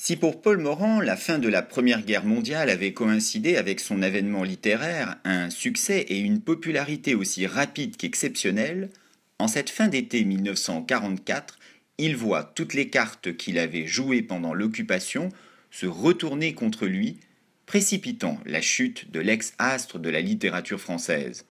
Si pour Paul Morand, la fin de la Première Guerre mondiale avait coïncidé avec son avènement littéraire, un succès et une popularité aussi rapides qu'exceptionnels, en cette fin d'été 1944, il voit toutes les cartes qu'il avait jouées pendant l'occupation se retourner contre lui, précipitant la chute de l'ex-astre de la littérature française.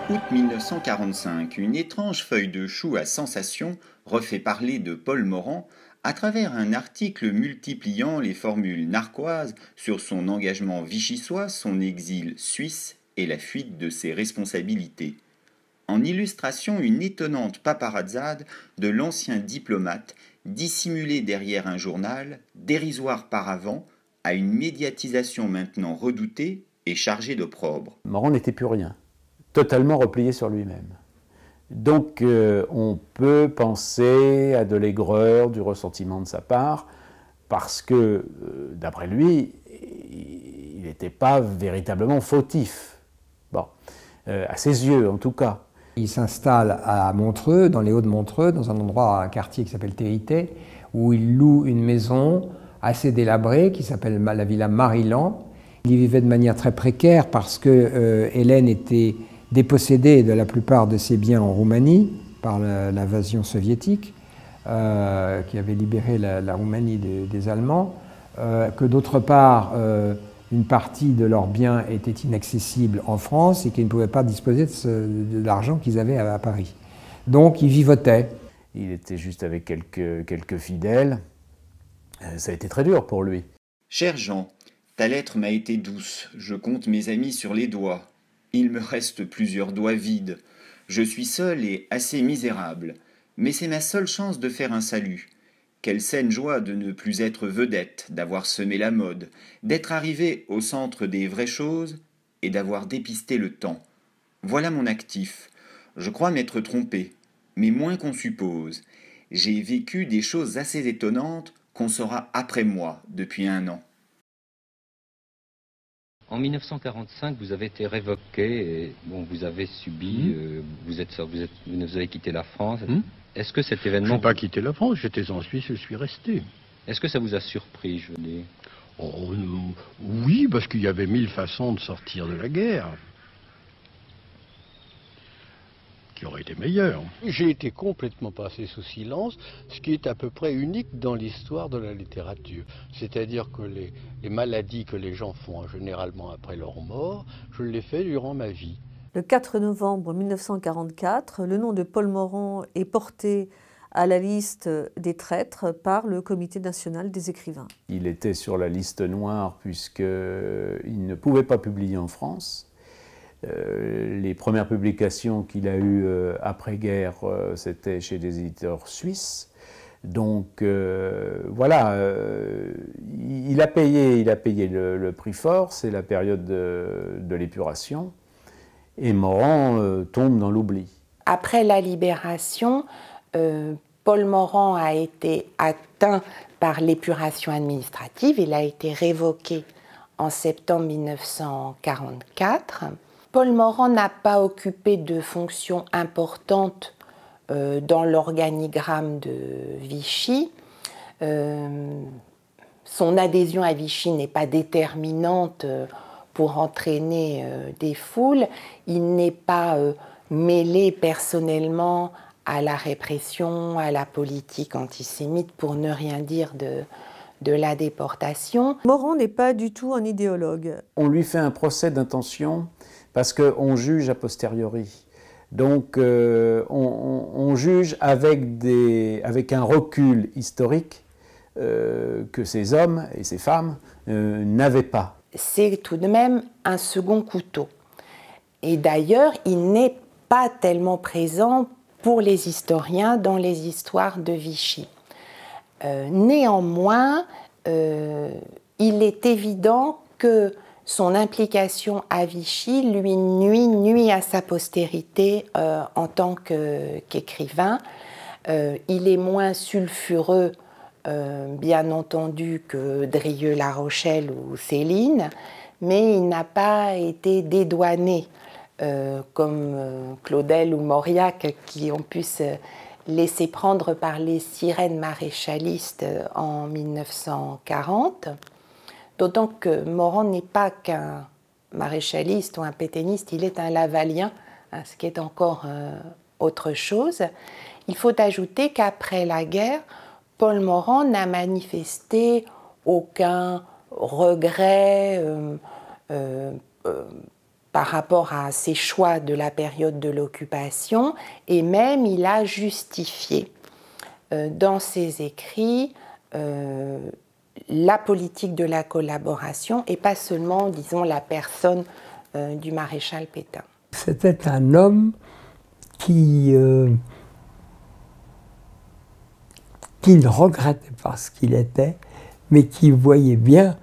Août 1945, une étrange feuille de chou à sensation refait parler de Paul Morand à travers un article multipliant les formules narquoises sur son engagement vichysois, son exil suisse et la fuite de ses responsabilités. En illustration, une étonnante paparazzade de l'ancien diplomate dissimulé derrière un journal, dérisoire par avant, à une médiatisation maintenant redoutée et chargée d'opprobre. Morand n'était plus rien, totalement replié sur lui-même. Donc on peut penser à de l'aigreur, du ressentiment de sa part, parce que, d'après lui, il n'était pas véritablement fautif. Bon, à ses yeux en tout cas. Il s'installe à Montreux, dans les Hauts-de-Montreux, dans un endroit, un quartier qui s'appelle Térité, où il loue une maison assez délabrée qui s'appelle la Villa Mariland. Il y vivait de manière très précaire parce que Hélène était dépossédée de la plupart de ses biens en Roumanie par l'invasion soviétique, qui avait libéré la Roumanie des Allemands, que d'autre part, une partie de leurs biens était inaccessible en France et qu'ils ne pouvaient pas disposer de l'argent qu'ils avaient à Paris. Donc ils vivotaient. Il était juste avec quelques fidèles. Ça a été très dur pour lui. Cher Jean, ta lettre m'a été douce, je compte mes amis sur les doigts. Il me reste plusieurs doigts vides. Je suis seul et assez misérable, mais c'est ma seule chance de faire un salut. Quelle saine joie de ne plus être vedette, d'avoir semé la mode, d'être arrivé au centre des vraies choses et d'avoir dépisté le temps. Voilà mon actif. Je crois m'être trompé, mais moins qu'on suppose. J'ai vécu des choses assez étonnantes qu'on saura après moi depuis 1 an. En 1945, vous avez été révoqué, et bon, vous avez subi, vous avez quitté la France. Est-ce que cet événement... Je n'ai pas quitté la France, j'étais en Suisse, je suis resté. Est-ce que ça vous a surpris, je veux dire? Oh, oui, parce qu'il y avait 1000 façons de sortir de la guerre, qui auraient été meilleures. J'ai été complètement passé sous silence, ce qui est à peu près unique dans l'histoire de la littérature. C'est-à-dire que les maladies que les gens font généralement après leur mort, je l'ai fait durant ma vie. Le 4 novembre 1944, le nom de Paul Morand est porté à la liste des traîtres par le Comité national des écrivains. Il était sur la liste noire puisqu'il ne pouvait pas publier en France. Les premières publications qu'il a eues après-guerre, c'était chez des éditeurs suisses. Donc voilà, il a payé le prix fort, c'est la période de l'épuration. Et Morand tombe dans l'oubli. Après la libération, Paul Morand a été atteint par l'épuration administrative. Il a été révoqué en septembre 1944. Paul Morand n'a pas occupé de fonction importante dans l'organigramme de Vichy. Son adhésion à Vichy n'est pas déterminante pour entraîner des foules. Il n'est pas mêlé personnellement à la répression, à la politique antisémite, pour ne rien dire de la déportation. Morand n'est pas du tout un idéologue. On lui fait un procès d'intention parce qu'on juge a posteriori. Donc on on juge avec un recul historique que ces hommes et ces femmes n'avaient pas. C'est tout de même un second couteau. Et d'ailleurs, il n'est pas tellement présent pour les historiens dans les histoires de Vichy. Néanmoins, il est évident que son implication à Vichy lui nuit à sa postérité en tant qu'écrivain. Il est moins sulfureux, bien entendu, que Drieux-La Rochelle ou Céline, mais il n'a pas été dédouané comme Claudel ou Mauriac qui ont pu se laisser prendre par les sirènes maréchalistes en 1940. D'autant que Morand n'est pas qu'un maréchaliste ou un pétainiste, il est un lavalien, ce qui est encore autre chose. Il faut ajouter qu'après la guerre, Paul Morand n'a manifesté aucun regret par rapport à ses choix de la période de l'occupation, et même il a justifié dans ses écrits la politique de la collaboration et pas seulement, disons, la personne du maréchal Pétain. C'était un homme qui ne regrettait pas ce qu'il était, mais qui voyait bien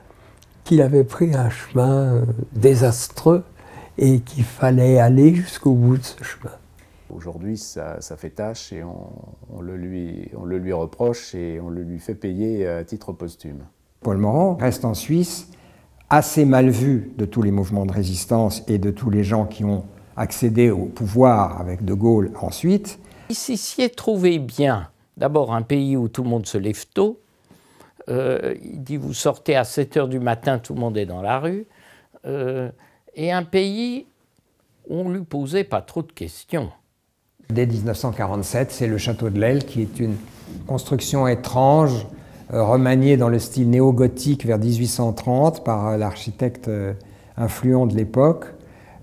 qu'il avait pris un chemin désastreux et qu'il fallait aller jusqu'au bout de ce chemin. Aujourd'hui, ça fait tâche et on le lui reproche et on le lui fait payer à titre posthume. Paul Morand reste en Suisse assez mal vu de tous les mouvements de résistance et de tous les gens qui ont accédé au pouvoir avec De Gaulle ensuite. Il s'y est trouvé bien. D'abord, un pays où tout le monde se lève tôt. Il dit, vous sortez à 7 h du matin, tout le monde est dans la rue. Et un pays où on ne lui posait pas trop de questions. Dès 1947, c'est le château de l'Aile qui est une construction étrange, remaniée dans le style néo-gothique vers 1830 par l'architecte influent de l'époque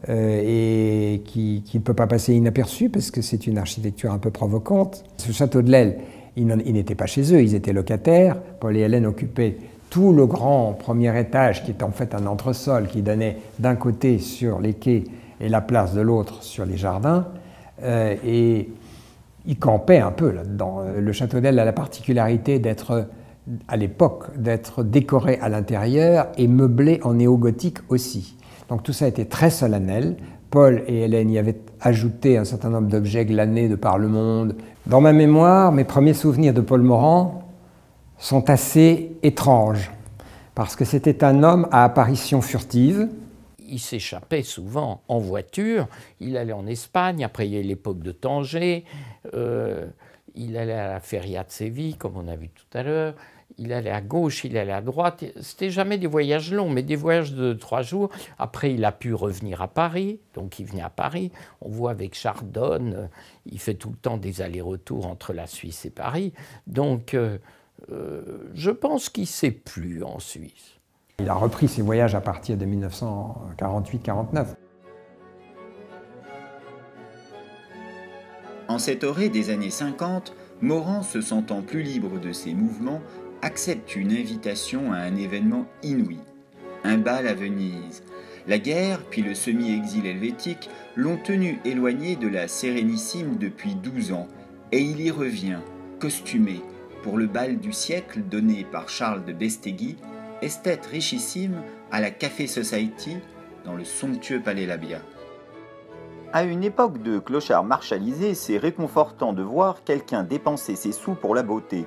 et qui ne peut pas passer inaperçu parce que c'est une architecture un peu provocante. Ce château de l'Aile, ils n'étaient pas chez eux, ils étaient locataires. Paul et Hélène occupaient tout le grand premier étage qui était en fait un entresol qui donnait d'un côté sur les quais et la place de l'autre sur les jardins. Et il campait un peu là-dedans. Le château d'Aile a la particularité d'être, à l'époque, d'être décoré à l'intérieur et meublé en néo-gothique aussi. Donc tout ça a été très solennel. Paul et Hélène y avaient ajouté un certain nombre d'objets glanés de par le monde. Dans ma mémoire, mes premiers souvenirs de Paul Morand sont assez étranges, parce que c'était un homme à apparition furtive. Il s'échappait souvent en voiture, il allait en Espagne, après il y a eu l'époque de Tanger, il allait à la Feria de Séville, comme on a vu tout à l'heure, il allait à gauche, il allait à droite, c'était jamais des voyages longs, mais des voyages de 3 jours. Après il a pu revenir à Paris, donc il venait à Paris, on voit avec Chardonne, il fait tout le temps des allers-retours entre la Suisse et Paris, donc je pense qu'il ne sait plus en Suisse. Il a repris ses voyages à partir de 1948-49. En cette orée des années 50, Morand, se sentant plus libre de ses mouvements, accepte une invitation à un événement inouï, un bal à Venise. La guerre, puis le semi-exil helvétique, l'ont tenu éloigné de la Sérénissime depuis 12 ans, et il y revient, costumé, pour le bal du siècle donné par Charles de Bestéguy, esthète richissime à la Café Society dans le somptueux Palais Labia. À une époque de clochard marshalisé, c'est réconfortant de voir quelqu'un dépenser ses sous pour la beauté,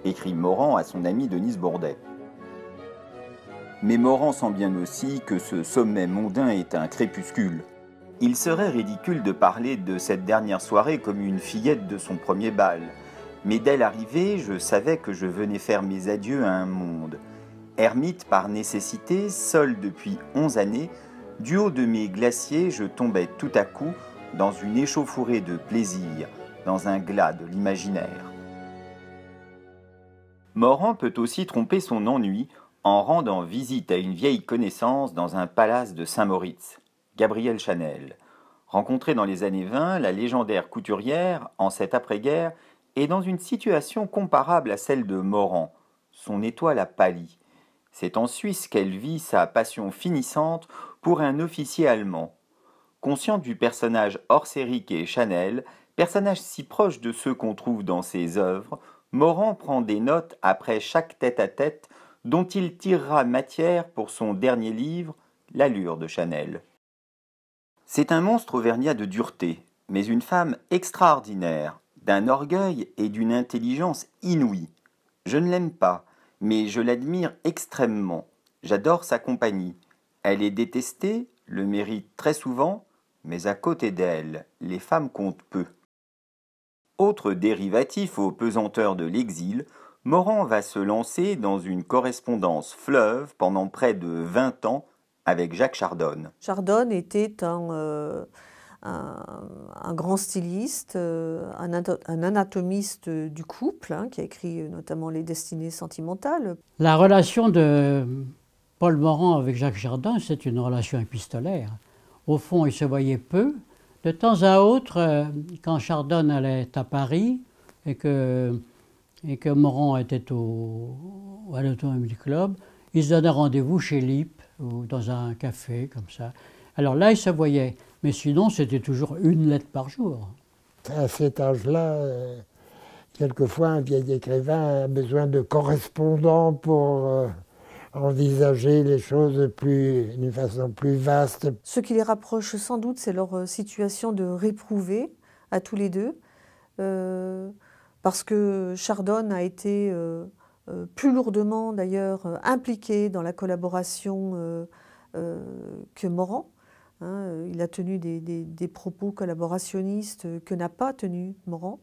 écrit Morand à son ami Denise Bourdet. Mais Morand sent bien aussi que ce sommet mondain est un crépuscule. Il serait ridicule de parler de cette dernière soirée comme une fillette de son premier bal. Mais dès l'arrivée, je savais que je venais faire mes adieux à un monde. Ermite par nécessité, seul depuis 11 années, du haut de mes glaciers, je tombais tout à coup dans une échauffourée de plaisir, dans un glas de l'imaginaire. Morand peut aussi tromper son ennui en rendant visite à une vieille connaissance dans un palace de Saint-Moritz, Gabriel Chanel. Rencontrée dans les années 20, la légendaire couturière, en cette après-guerre, est dans une situation comparable à celle de Morand. Son étoile a pâli. C'est en Suisse qu'elle vit sa passion finissante pour un officier allemand. Conscient du personnage hors série qu'est Chanel, personnage si proche de ceux qu'on trouve dans ses œuvres, Morand prend des notes après chaque tête-à-tête dont il tirera matière pour son dernier livre, L'allure de Chanel. C'est un monstre auvergnat de dureté, mais une femme extraordinaire, d'un orgueil et d'une intelligence inouïe. Je ne l'aime pas, mais je l'admire extrêmement. J'adore sa compagnie. Elle est détestée, le mérite très souvent, mais à côté d'elle, les femmes comptent peu. Autre dérivatif aux pesanteurs de l'exil, Morand va se lancer dans une correspondance fleuve pendant près de 20 ans avec Jacques Chardonne. Chardonne était un grand styliste, un anatomiste du couple, hein, qui a écrit notamment Les Destinées sentimentales. La relation de Paul Morand avec Jacques Chardonne, c'est une relation épistolaire. Au fond, ils se voyaient peu. De temps à autre, quand Chardonne allait à Paris et que Morand était à l'Automobile Club, ils se donnaient rendez-vous chez Lippe ou dans un café comme ça. Alors là, ils se voyaient. Mais sinon, c'était toujours une lettre par jour. À cet âge-là, quelquefois, un vieil écrivain a besoin de correspondants pour envisager les choses d'une façon plus vaste. Ce qui les rapproche sans doute, c'est leur situation de réprouvés à tous les deux, parce que Chardonne a été plus lourdement d'ailleurs impliqué dans la collaboration que Morand. Hein, il a tenu des propos collaborationnistes que n'a pas tenu Morand.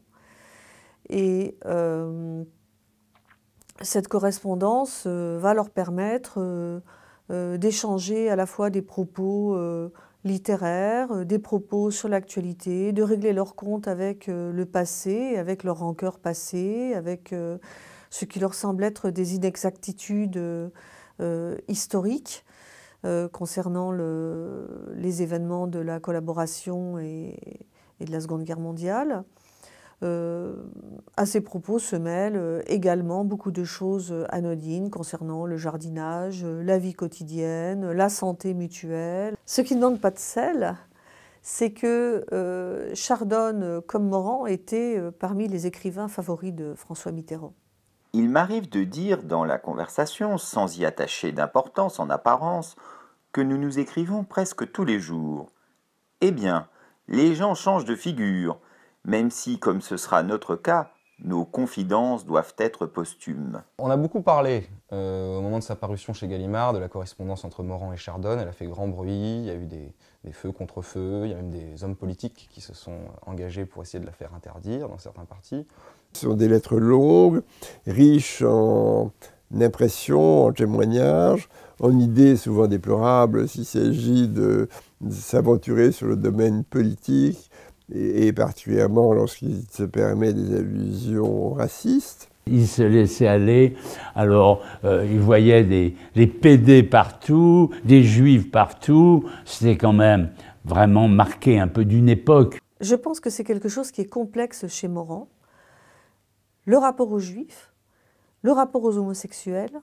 Et cette correspondance va leur permettre d'échanger à la fois des propos littéraires, des propos sur l'actualité, de régler leurs comptes avec le passé, avec leur rancœur passée, avec ce qui leur semble être des inexactitudes historiques concernant les événements de la collaboration et de la Seconde Guerre mondiale. À ces propos se mêlent également beaucoup de choses anodines concernant le jardinage, la vie quotidienne, la santé mutuelle. Ce qui ne manque pas de sel, c'est que Chardonne, comme Morand, était parmi les écrivains favoris de François Mitterrand. Il m'arrive de dire dans la conversation, sans y attacher d'importance en apparence, que nous nous écrivons presque tous les jours. Eh bien, les gens changent de figure, même si, comme ce sera notre cas, nos confidences doivent être posthumes. On a beaucoup parlé, au moment de sa parution chez Gallimard, de la correspondance entre Morand et Chardonne. Elle a fait grand bruit, il y a eu des feux contre feux, il y a même des hommes politiques qui se sont engagés pour essayer de la faire interdire dans certains partis. Ce sont des lettres longues, riches en impressions, en témoignages, en idées souvent déplorables s'il s'agit de s'aventurer sur le domaine politique, et particulièrement lorsqu'il se permet des allusions racistes. Il se laissait aller, alors il voyait des PD partout, des juifs partout, c'était quand même vraiment marqué un peu d'une époque. Je pense que c'est quelque chose qui est complexe chez Morand. Le rapport aux juifs, le rapport aux homosexuels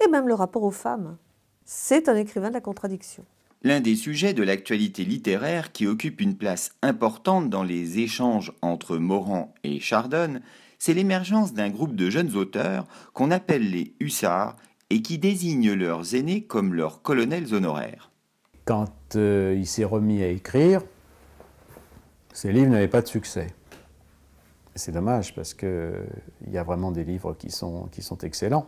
et même le rapport aux femmes. C'est un écrivain de la contradiction. L'un des sujets de l'actualité littéraire qui occupe une place importante dans les échanges entre Morand et Chardonne, c'est l'émergence d'un groupe de jeunes auteurs qu'on appelle les hussards et qui désignent leurs aînés comme leurs colonels honoraires. Quand il s'est remis à écrire, ses livres n'avaient pas de succès. C'est dommage parce qu'il y a vraiment des livres qui sont excellents.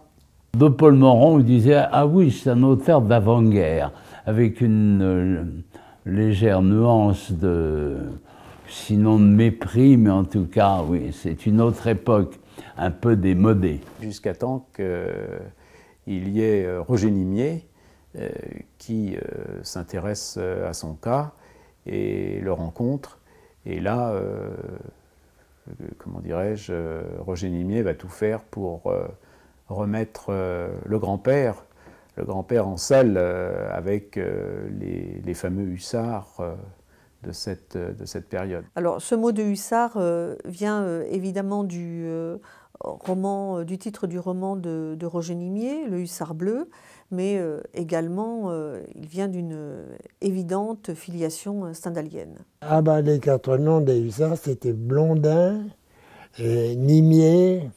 De Paul Morand, il disait « Ah oui, c'est un auteur d'avant-guerre », avec une légère nuance sinon de mépris, mais en tout cas, oui, c'est une autre époque, un peu démodée. Jusqu'à temps qu'il y ait Roger Nimier qui s'intéresse à son cas et le rencontre. Et là, comment dirais-je, Roger Nimier va tout faire pour remettre le grand-père en selle avec les fameux hussards cette période. Alors, ce mot de hussard vient évidemment du titre du roman de Roger Nimier, Le Hussard bleu, mais également il vient d'une évidente filiation stendhalienne. Ah ben, les 4 noms des hussards, c'était Blondin, Nimier,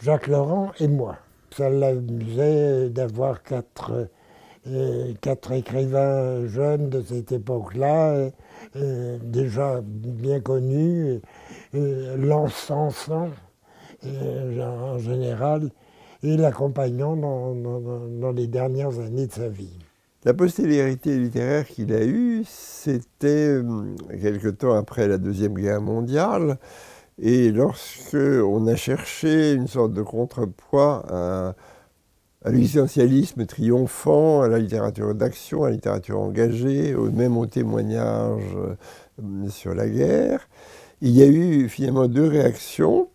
Jacques Laurent et moi. Ça l'amusait d'avoir 4 écrivains jeunes de cette époque-là, déjà bien connus, l'encensant en général, et l'accompagnant dans les dernières années de sa vie. La postérité littéraire qu'il a eue, c'était quelque temps après la Deuxième Guerre mondiale, et lorsque on a cherché une sorte de contrepoids à l'existentialisme triomphant, à la littérature d'action, à la littérature engagée, même au témoignage sur la guerre, il y a eu finalement 2 réactions.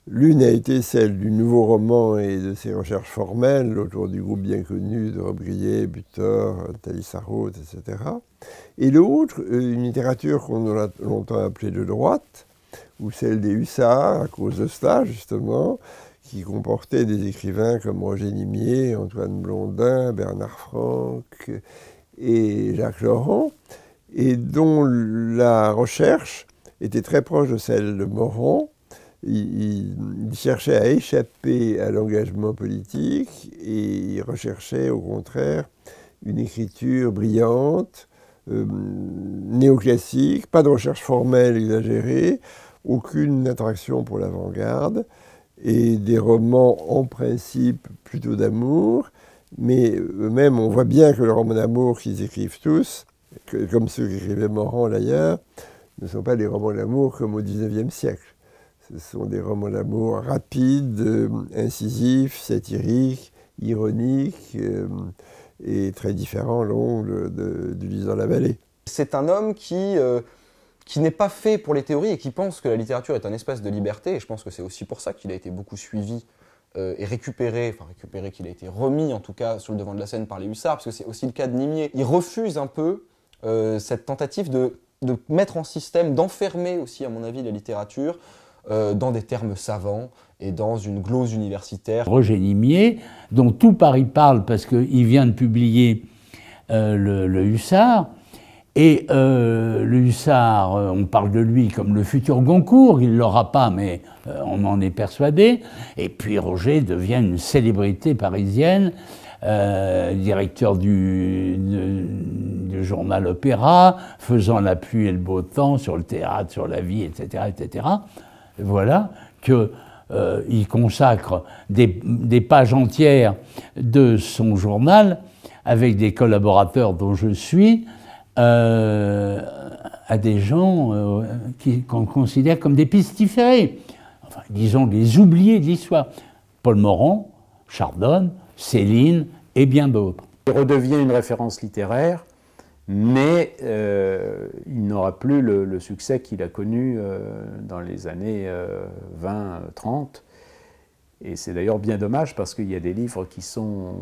L'une a été celle du nouveau roman et de ses recherches formelles autour du groupe bien connu de Robbe-Grillet, Butor, Thalys Sarraute, etc. Et l'autre, une littérature qu'on a longtemps appelée de droite, ou celle des hussards, à cause de cela justement, qui comportait des écrivains comme Roger Nimier, Antoine Blondin, Bernard Franck et Jacques Laurent, et dont la recherche était très proche de celle de Morand. Il cherchait à échapper à l'engagement politique et il recherchait au contraire une écriture brillante, néoclassique, pas de recherche formelle exagérée, aucune attraction pour l'avant-garde, et des romans en principe plutôt d'amour, mais eux-mêmes, on voit bien que les romans d'amour qu'ils écrivent tous, comme ceux qu'écrivait Morand d'ailleurs, ne sont pas des romans d'amour comme au XIXe siècle. Ce sont des romans d'amour rapides, incisifs, satiriques, ironiques, et très différents l'ongle du Lys dans la vallée. C'est un homme qui n'est pas fait pour les théories et qui pense que la littérature est un espace de liberté, et je pense que c'est aussi pour ça qu'il a été beaucoup suivi et récupéré, qu'il a été remis en tout cas sur le devant de la scène par les hussards, parce que c'est aussi le cas de Nimier. Il refuse un peu cette tentative de mettre en système, d'enfermer aussi à mon avis la littérature dans des termes savants et dans une glose universitaire. Roger Nimier, dont tout Paris parle parce qu'il vient de publier le Hussard, et le Hussard, on parle de lui comme le futur Goncourt, il ne l'aura pas, mais on en est persuadé, et puis Roger devient une célébrité parisienne, directeur du journal Opéra, faisant la pluie et le beau temps sur le théâtre, sur la vie, etc., etc. Voilà qu'il consacre des pages entières de son journal avec des collaborateurs dont je suis à des gens qu'on considère comme des pestiférés, enfin, disons les oubliés de l'histoire. Paul Morand, Chardonne, Céline et bien d'autres. Il redevient une référence littéraire, mais il n'aura plus le succès qu'il a connu dans les années 20-30. Et c'est d'ailleurs bien dommage parce qu'il y a des livres qui sont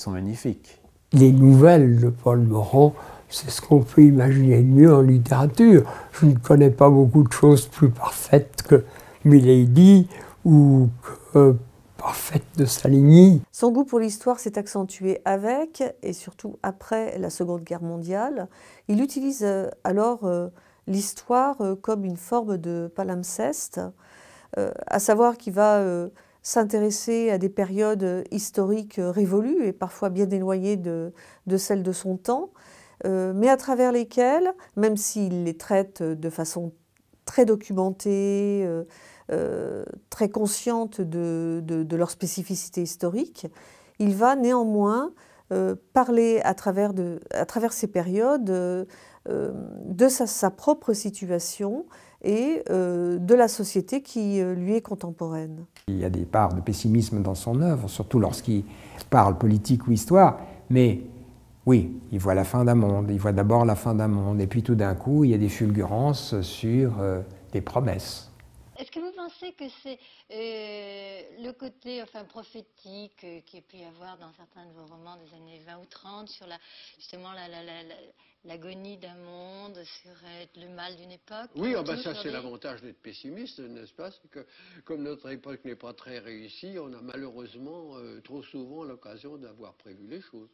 magnifiques. Les nouvelles de Paul Morand, c'est ce qu'on peut imaginer de mieux en littérature. Je ne connais pas beaucoup de choses plus parfaites que Milady ou que Parfaite de Saligny. Son goût pour l'histoire s'est accentué avec et surtout après la Seconde Guerre mondiale. Il utilise alors l'histoire comme une forme de palimpseste, à savoir qu'il va s'intéresser à des périodes historiques révolues et parfois bien éloignées de celles de son temps, mais à travers lesquelles, même s'il les traite de façon très documentée, très consciente de leur spécificité historique, il va néanmoins parler à travers ces périodes de sa propre situation et de la société qui lui est contemporaine. Il y a des parts de pessimisme dans son œuvre, surtout lorsqu'il parle politique ou histoire, mais oui, il voit la fin d'un monde, il voit d'abord la fin d'un monde, et puis tout d'un coup, il y a des fulgurances sur des promesses. Est-ce que vous pensez que c'est le côté prophétique qu'il y a pu y avoir dans certains de vos romans des années 20 ou 30 sur justement l'agonie d'un monde serait le mal d'une époque. Oui, oh ben ça c'est l'avantage d'être pessimiste, n'est-ce pas? C'est que comme notre époque n'est pas très réussie, on a malheureusement trop souvent l'occasion d'avoir prévu les choses.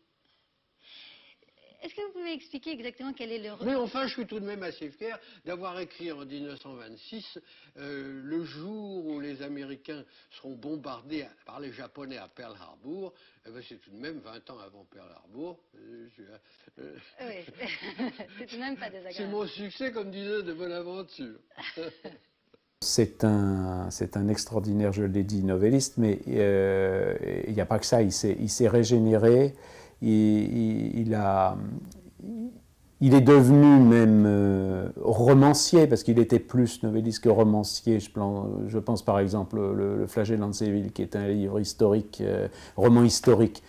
Est-ce que vous pouvez expliquer exactement quel est le... Mais enfin, je suis tout de même assez fier d'avoir écrit en 1926 le jour où les Américains seront bombardés par les Japonais à Pearl Harbor. Eh ben, c'est tout de même 20 ans avant Pearl Harbor. Oui, c'est tout de même pas désagréable. C'est mon succès, comme disait de Bonaventure. C'est un extraordinaire, je l'ai dit, novelliste, mais il n'y a pas que ça, il s'est régénéré. Il est devenu même romancier, parce qu'il était plus novelliste que romancier. Je pense par exemple le Flagellant de Séville, qui est un livre historique, roman historique,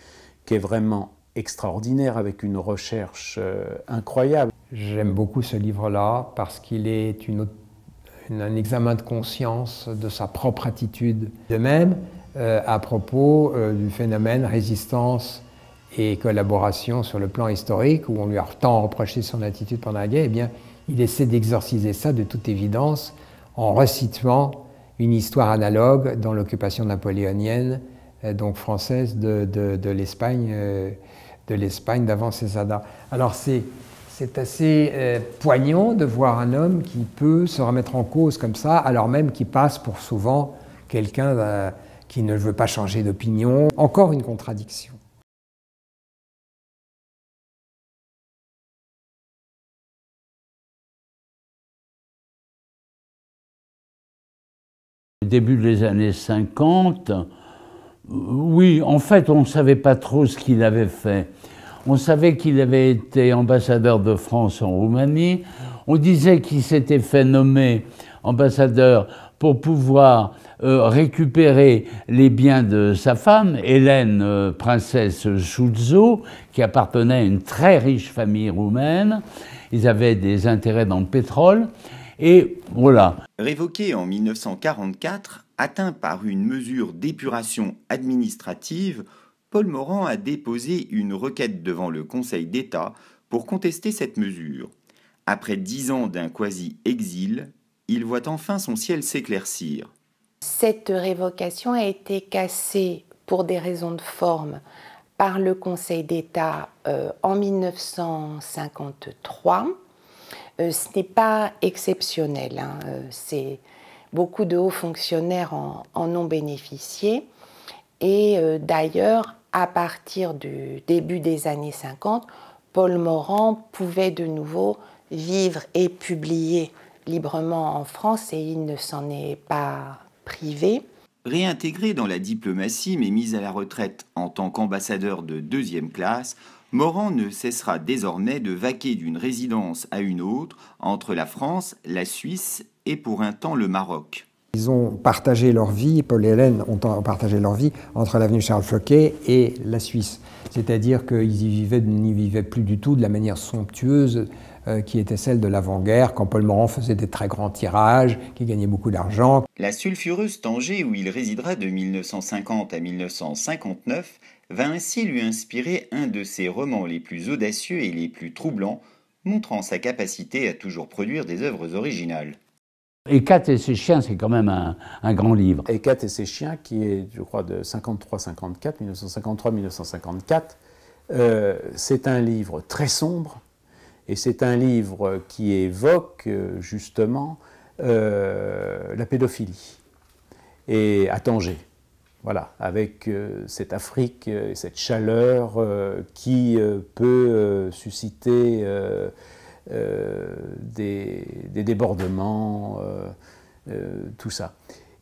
qui est vraiment extraordinaire, avec une recherche incroyable. J'aime beaucoup ce livre-là, parce qu'il est un examen de conscience de sa propre attitude. De même, à propos du phénomène résistance et collaboration sur le plan historique, où on lui a tant reproché son attitude pendant la guerre, eh bien, il essaie d'exorciser ça de toute évidence en resituant une histoire analogue dans l'occupation napoléonienne, donc française, de l'Espagne d'avant Césada. Alors c'est assez poignant de voir un homme qui peut se remettre en cause comme ça, alors même qu'il passe pour souvent quelqu'un qui ne veut pas changer d'opinion. Encore une contradiction. Début des années 50, oui, en fait, on ne savait pas trop ce qu'il avait fait. On savait qu'il avait été ambassadeur de France en Roumanie. On disait qu'il s'était fait nommer ambassadeur pour pouvoir récupérer les biens de sa femme, Hélène, princesse Choudzo, qui appartenait à une très riche famille roumaine. Ils avaient des intérêts dans le pétrole. Et voilà. Révoqué en 1944, atteint par une mesure d'épuration administrative, Paul Morand a déposé une requête devant le Conseil d'État pour contester cette mesure. Après 10 ans d'un quasi-exil, il voit enfin son ciel s'éclaircir. Cette révocation a été cassée pour des raisons de forme par le Conseil d'État en 1953. Ce n'est pas exceptionnel, hein. Beaucoup de hauts fonctionnaires en ont bénéficié. Et d'ailleurs, à partir du début des années 50, Paul Morand pouvait de nouveau vivre et publier librement en France, et il ne s'en est pas privé. Réintégré dans la diplomatie mais mis à la retraite en tant qu'ambassadeur de 2e classe, Morand ne cessera désormais de vaquer d'une résidence à une autre entre la France, la Suisse et pour un temps le Maroc. Ils ont partagé leur vie, Paul et Hélène ont partagé leur vie entre l'avenue Charles Floquet et la Suisse. C'est-à-dire qu'ils n'y vivaient plus du tout de la manière somptueuse qui était celle de l'avant-guerre, quand Paul Morand faisait des très grands tirages, qui gagnait beaucoup d'argent. La sulfureuse Tanger, où il résidera de 1950 à 1959, va ainsi lui inspirer un de ses romans les plus audacieux et les plus troublants, montrant sa capacité à toujours produire des œuvres originales. Hécate et ses chiens, c'est quand même un grand livre. Hécate et ses chiens, qui est, je crois, de 53-54, 1953-1954, c'est un livre très sombre, et c'est un livre qui évoque justement la pédophilie, et à Tanger. Voilà, avec cette Afrique, cette chaleur qui peut susciter des débordements, tout ça.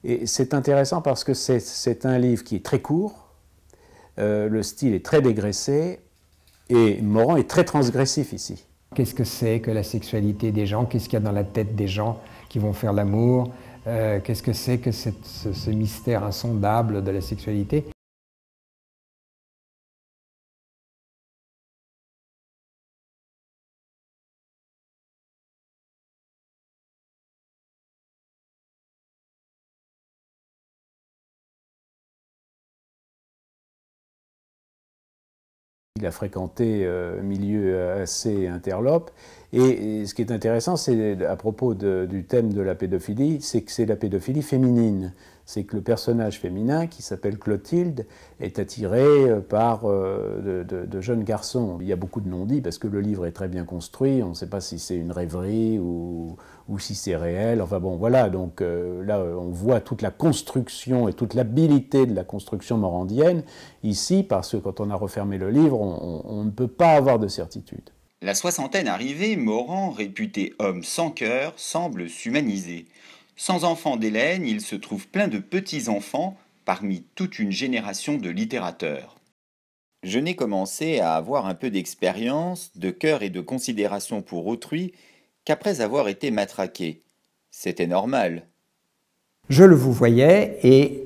Et c'est intéressant parce que c'est un livre qui est très court, le style est très dégraissé, et Morand est très transgressif ici. Qu'est-ce que c'est que la sexualité des gens? Qu'est-ce qu'il y a dans la tête des gens qui vont faire l'amour? Qu'est-ce que c'est que ce mystère insondable de la sexualité? Il a fréquenté un milieu assez interlope. Et ce qui est intéressant, c'est à propos du thème de la pédophilie, c'est que c'est la pédophilie féminine. C'est que le personnage féminin, qui s'appelle Clotilde, est attiré par de jeunes garçons. Il y a beaucoup de non-dits parce que le livre est très bien construit. On ne sait pas si c'est une rêverie ou si c'est réel. Enfin bon, voilà. Donc là, on voit toute la construction et toute l'habileté de la construction morandienne ici, parce que quand on a refermé le livre, on ne peut pas avoir de certitude. La soixantaine arrivée, Morand, réputé homme sans cœur, semble s'humaniser. Sans enfants d'Hélène, il se trouve plein de petits-enfants parmi toute une génération de littérateurs. Je n'ai commencé à avoir un peu d'expérience, de cœur et de considération pour autrui qu'après avoir été matraqué. C'était normal. Je le vous voyais et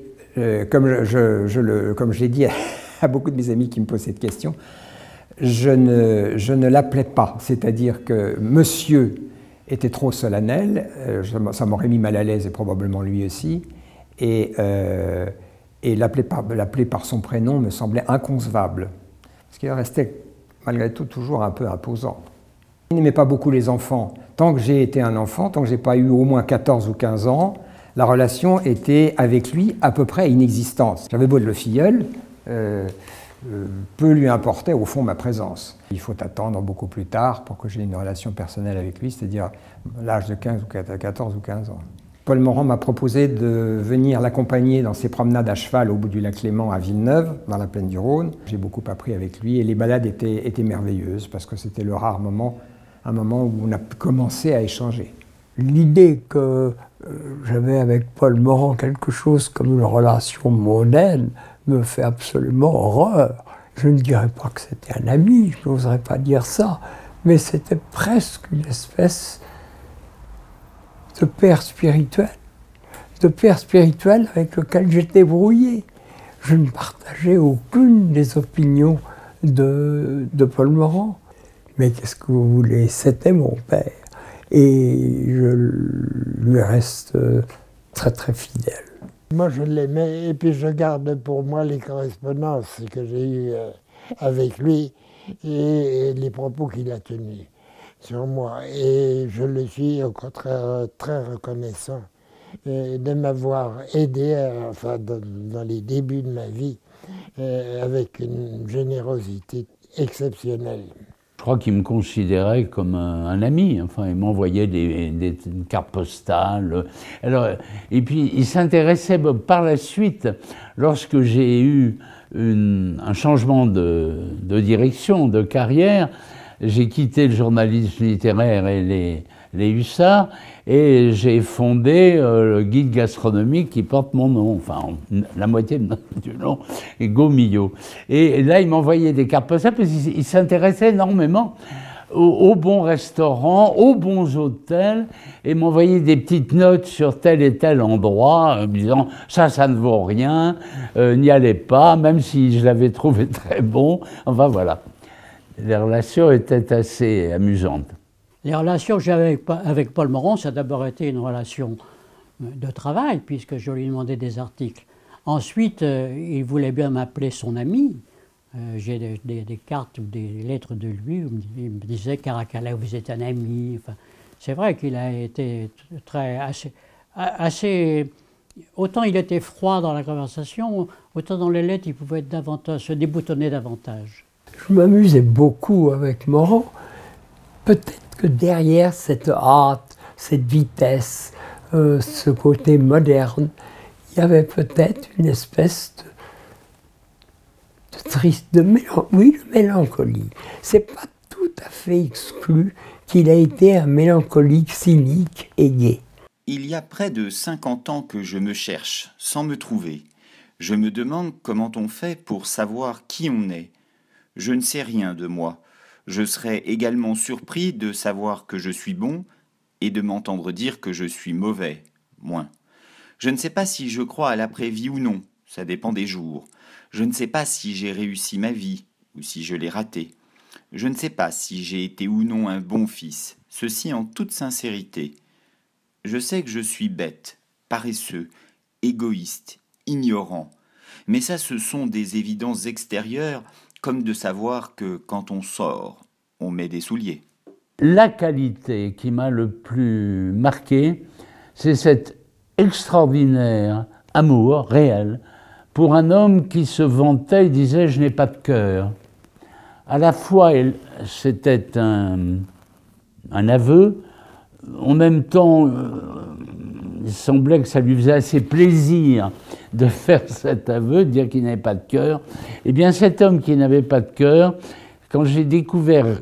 comme j'ai dit à beaucoup de mes amis qui me posent cette question, je ne l'appelais pas, c'est-à-dire que monsieur était trop solennel, ça m'aurait mis mal à l'aise et probablement lui aussi, et l'appeler par son prénom me semblait inconcevable, ce qui restait malgré tout toujours un peu imposant. Il n'aimait pas beaucoup les enfants. Tant que j'ai été un enfant, tant que je n'ai pas eu au moins 14 ou 15 ans, la relation était avec lui à peu près inexistante. J'avais beau de le filleul, peu lui importait au fond ma présence. Il faut attendre beaucoup plus tard pour que j'ai une relation personnelle avec lui, c'est-à-dire l'âge de 14 ou 15 ans. Paul Morand m'a proposé de venir l'accompagner dans ses promenades à cheval au bout du lac Léman à Villeneuve, dans la plaine du Rhône. J'ai beaucoup appris avec lui et les balades étaient merveilleuses parce que c'était le rare moment, un moment où on a commencé à échanger. L'idée que j'avais avec Paul Morand quelque chose comme une relation mondaine me fait absolument horreur. Je ne dirais pas que c'était un ami, je n'oserais pas dire ça, mais c'était presque une espèce de père spirituel avec lequel j'étais brouillé. Je ne partageais aucune des opinions de Paul Morand. Mais qu'est-ce que vous voulez, c'était mon père. Et je lui reste très très fidèle. Moi je l'aimais et puis je garde pour moi les correspondances que j'ai eues avec lui et les propos qu'il a tenus sur moi. Et je le suis au contraire très reconnaissant de m'avoir aidé dans les débuts de ma vie avec une générosité exceptionnelle. Je crois qu'il me considérait comme un ami. Enfin, il m'envoyait des cartes postales. Alors, et puis, il s'intéressait par la suite, lorsque j'ai eu un changement de direction, de carrière, j'ai quitté le journalisme littéraire et les hussards, et j'ai fondé le guide gastronomique qui porte mon nom, enfin la moitié du nom, et Gaumillot. Et là, il m'envoyait des cartes postales parce qu'il s'intéressait énormément aux bons restaurants, aux bons hôtels, et m'envoyait des petites notes sur tel et tel endroit, me disant « ça ne vaut rien, n'y allez pas », même si je l'avais trouvé très bon. Enfin voilà, les relations étaient assez amusantes. Les relations que j'avais avec Paul Morand, ça a d'abord été une relation de travail, puisque je lui demandais des articles. Ensuite, il voulait bien m'appeler son ami. J'ai des cartes ou des lettres de lui où il me disait « Caracalla, vous êtes un ami ». Enfin, c'est vrai qu'il a été assez... Autant il était froid dans la conversation, autant dans les lettres, il pouvait être se déboutonner davantage. Je m'amusais beaucoup avec Morand. Peut-être que derrière cette hâte, cette vitesse, ce côté moderne, il y avait peut-être une espèce de mélancolie. C'est pas tout à fait exclu qu'il a été un mélancolique cynique et gai. Il y a près de 50 ans que je me cherche, sans me trouver. Je me demande comment on fait pour savoir qui on est. Je ne sais rien de moi. Je serais également surpris de savoir que je suis bon et de m'entendre dire que je suis mauvais, moins. Je ne sais pas si je crois à l'après-vie ou non, ça dépend des jours. Je ne sais pas si j'ai réussi ma vie ou si je l'ai ratée. Je ne sais pas si j'ai été ou non un bon fils, ceci en toute sincérité. Je sais que je suis bête, paresseux, égoïste, ignorant. Mais ça, ce sont des évidences extérieures comme de savoir que quand on sort, on met des souliers. La qualité qui m'a le plus marqué, c'est cet extraordinaire amour réel pour un homme qui se vantait, il disait « je n'ai pas de cœur ». À la fois, c'était un aveu, en même temps, il semblait que ça lui faisait assez plaisir de faire cet aveu, de dire qu'il n'avait pas de cœur. Eh bien, cet homme qui n'avait pas de cœur, quand j'ai découvert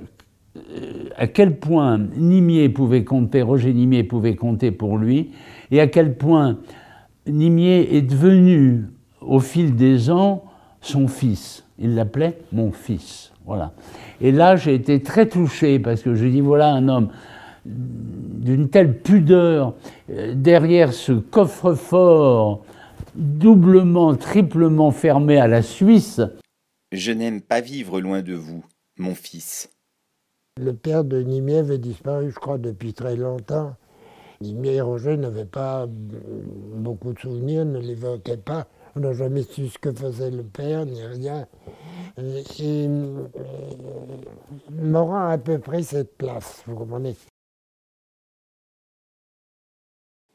à quel point Nimier pouvait compter, Roger Nimier pouvait compter pour lui, et à quel point Nimier est devenu, au fil des ans, son fils. Il l'appelait mon fils. Voilà. Et là, j'ai été très touché, parce que je dis, voilà un homme d'une telle pudeur, derrière ce coffre-fort doublement, triplement fermé à la Suisse. Je n'aime pas vivre loin de vous, mon fils. Le père de Nimier avait disparu, je crois, depuis très longtemps. Nimier et Roger n'avaient pas beaucoup de souvenirs, ne l'évoquaient pas. On n'a jamais su ce que faisait le père, ni rien. Et Morand a un peu pris cette place, vous comprenez.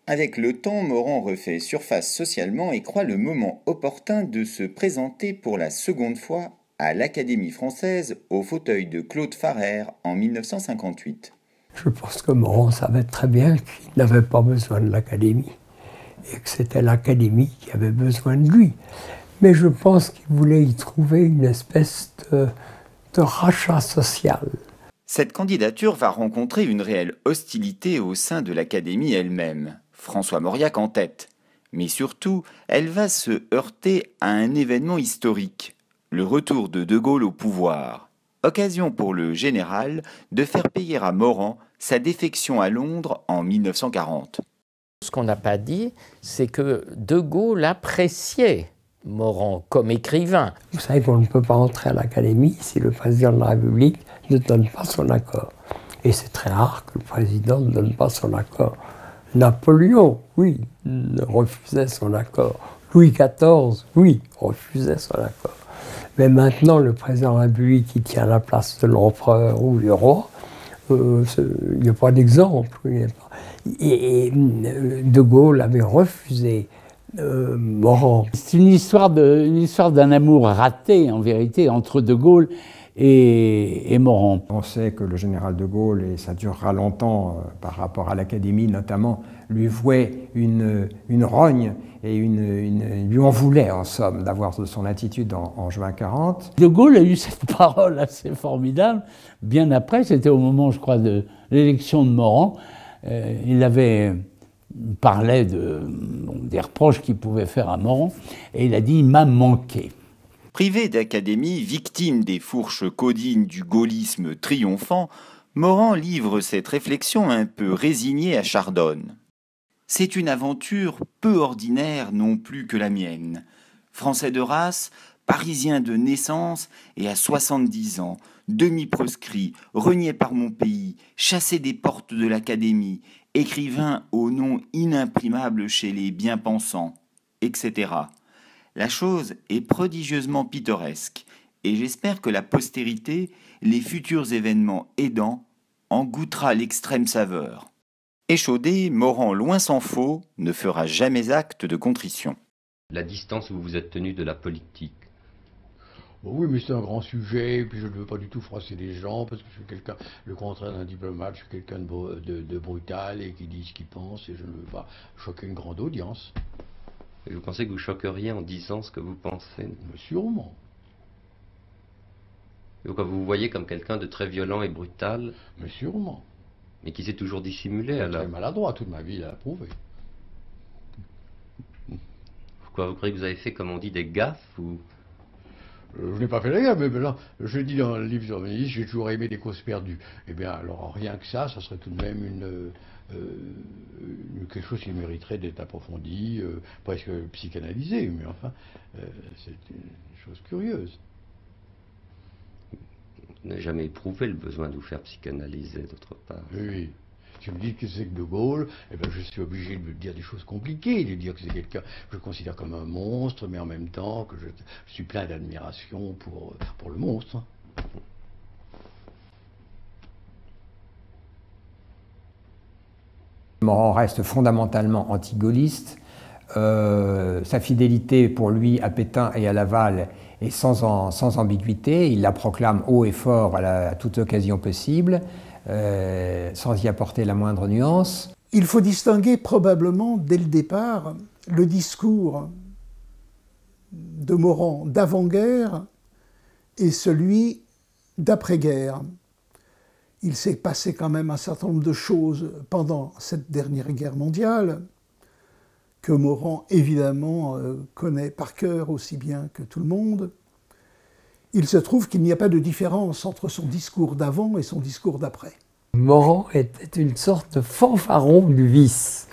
Avec le temps, Morand refait surface socialement et croit le moment opportun de se présenter pour la seconde fois à l'Académie française au fauteuil de Claude Farrère en 1958. Je pense que Morand savait très bien qu'il n'avait pas besoin de l'Académie et que c'était l'Académie qui avait besoin de lui. Mais je pense qu'il voulait y trouver une espèce de rachat social. Cette candidature va rencontrer une réelle hostilité au sein de l'Académie elle-même, François Mauriac en tête. Mais surtout, elle va se heurter à un événement historique, le retour de Gaulle au pouvoir. Occasion pour le général de faire payer à Morand sa défection à Londres en 1940. Ce qu'on n'a pas dit, c'est que De Gaulle appréciait Morand comme écrivain. Vous savez qu'on ne peut pas entrer à l'Académie si le président de la République ne donne pas son accord. Et c'est très rare que le président ne donne pas son accord. Napoléon, oui, refusait son accord. Louis XIV, oui, refusait son accord. Mais maintenant, le président de la République qui tient la place de l'empereur ou du roi, il n'y a pas d'exemple. Et De Gaulle avait refusé Morand. C'est une histoire d'un amour raté, en vérité, entre De Gaulle et Morand. On sait que le général de Gaulle, et ça durera longtemps par rapport à l'Académie notamment, lui vouait une rogne et lui en voulait en somme d'avoir son attitude en juin 40. De Gaulle a eu cette parole assez formidable bien après, c'était au moment, je crois, de l'élection de Morand. Il parlait des reproches qu'il pouvait faire à Morand, et il a dit « il m'a manqué ». Privé d'académie, victime des fourches caudines du gaullisme triomphant, Morand livre cette réflexion un peu résignée à Chardonne. C'est une aventure peu ordinaire non plus que la mienne. Français de race, parisien de naissance et à 70 ans, demi-proscrit, renié par mon pays, chassé des portes de l'Académie, écrivain au nom inimprimable chez les bien-pensants, etc. La chose est prodigieusement pittoresque, et j'espère que la postérité, les futurs événements aidant, en goûtera l'extrême saveur. Échaudé, Morand loin s'en faut, ne fera jamais acte de contrition. La distance où vous vous êtes tenu de la politique. Oui, mais c'est un grand sujet, et puis je ne veux pas du tout froisser les gens, parce que je suis quelqu'un, le contraire d'un diplomate, je suis quelqu'un de brutal et qui dit ce qu'il pense, et je ne veux pas choquer une grande audience. Et vous pensez que vous choqueriez en disant ce que vous pensez? Mais sûrement. Et vous vous voyez comme quelqu'un de très violent et brutal? Mais sûrement. Mais qui s'est toujours dissimulé alors? Très maladroit, toute ma vie, il a prouvé. Pourquoi, vous croyez que vous avez fait, comme on dit, des gaffes ou... Je n'ai pas fait la guerre, mais là, je dis dans le livre sur Venise, j'ai toujours aimé des causes perdues. Eh bien, alors, rien que ça serait tout de même quelque chose qui mériterait d'être approfondi, presque psychanalysé, mais enfin, c'est une chose curieuse. Vous n'avez jamais éprouvé le besoin de vous faire psychanalyser, d'autre part. Oui. Si vous me dites que c'est que De Gaulle, eh ben, je suis obligé de dire des choses compliquées, de dire que c'est quelqu'un que je considère comme un monstre, mais en même temps que je suis plein d'admiration pour le monstre. Morand reste fondamentalement anti-gaulliste. Sa fidélité pour lui à Pétain et à Laval est sans ambiguïté. Il la proclame haut et fort à toute occasion possible, sans y apporter la moindre nuance. Il faut distinguer probablement dès le départ le discours de Morand d'avant-guerre et celui d'après-guerre. Il s'est passé quand même un certain nombre de choses pendant cette dernière guerre mondiale que Morand, évidemment, connaît par cœur aussi bien que tout le monde. Il se trouve qu'il n'y a pas de différence entre son discours d'avant et son discours d'après. Morand était une sorte de fanfaron du vice.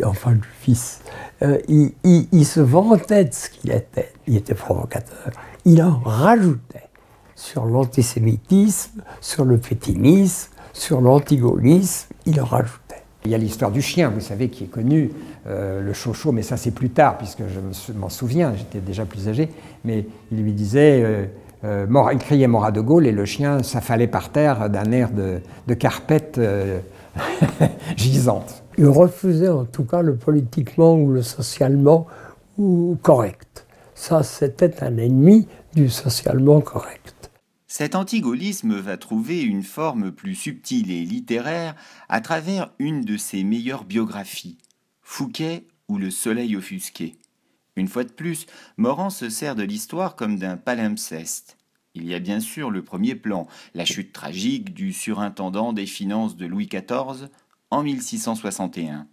Enfin, du vice. Il se vantait de ce qu'il était. Il était provocateur. Il en rajoutait sur l'antisémitisme, sur le fétinisme, sur l'antigaullisme, il en rajoutait. Il y a l'histoire du chien, vous savez, qui est connue, le Chocho, mais ça c'est plus tard, puisque je m'en souviens, j'étais déjà plus âgé, mais il lui disait, il criait mort à De Gaulle, et le chien s'affalait par terre d'un air de carpette gisante. Il refusait en tout cas le politiquement ou le socialement ou correct. Ça, c'était un ennemi du socialement correct. Cet antigaullisme va trouver une forme plus subtile et littéraire à travers une de ses meilleures biographies, Fouquet ou Le Soleil offusqué. Une fois de plus, Morand se sert de l'histoire comme d'un palimpseste. Il y a bien sûr le premier plan, la chute tragique du surintendant des finances de Louis XIV en 1661.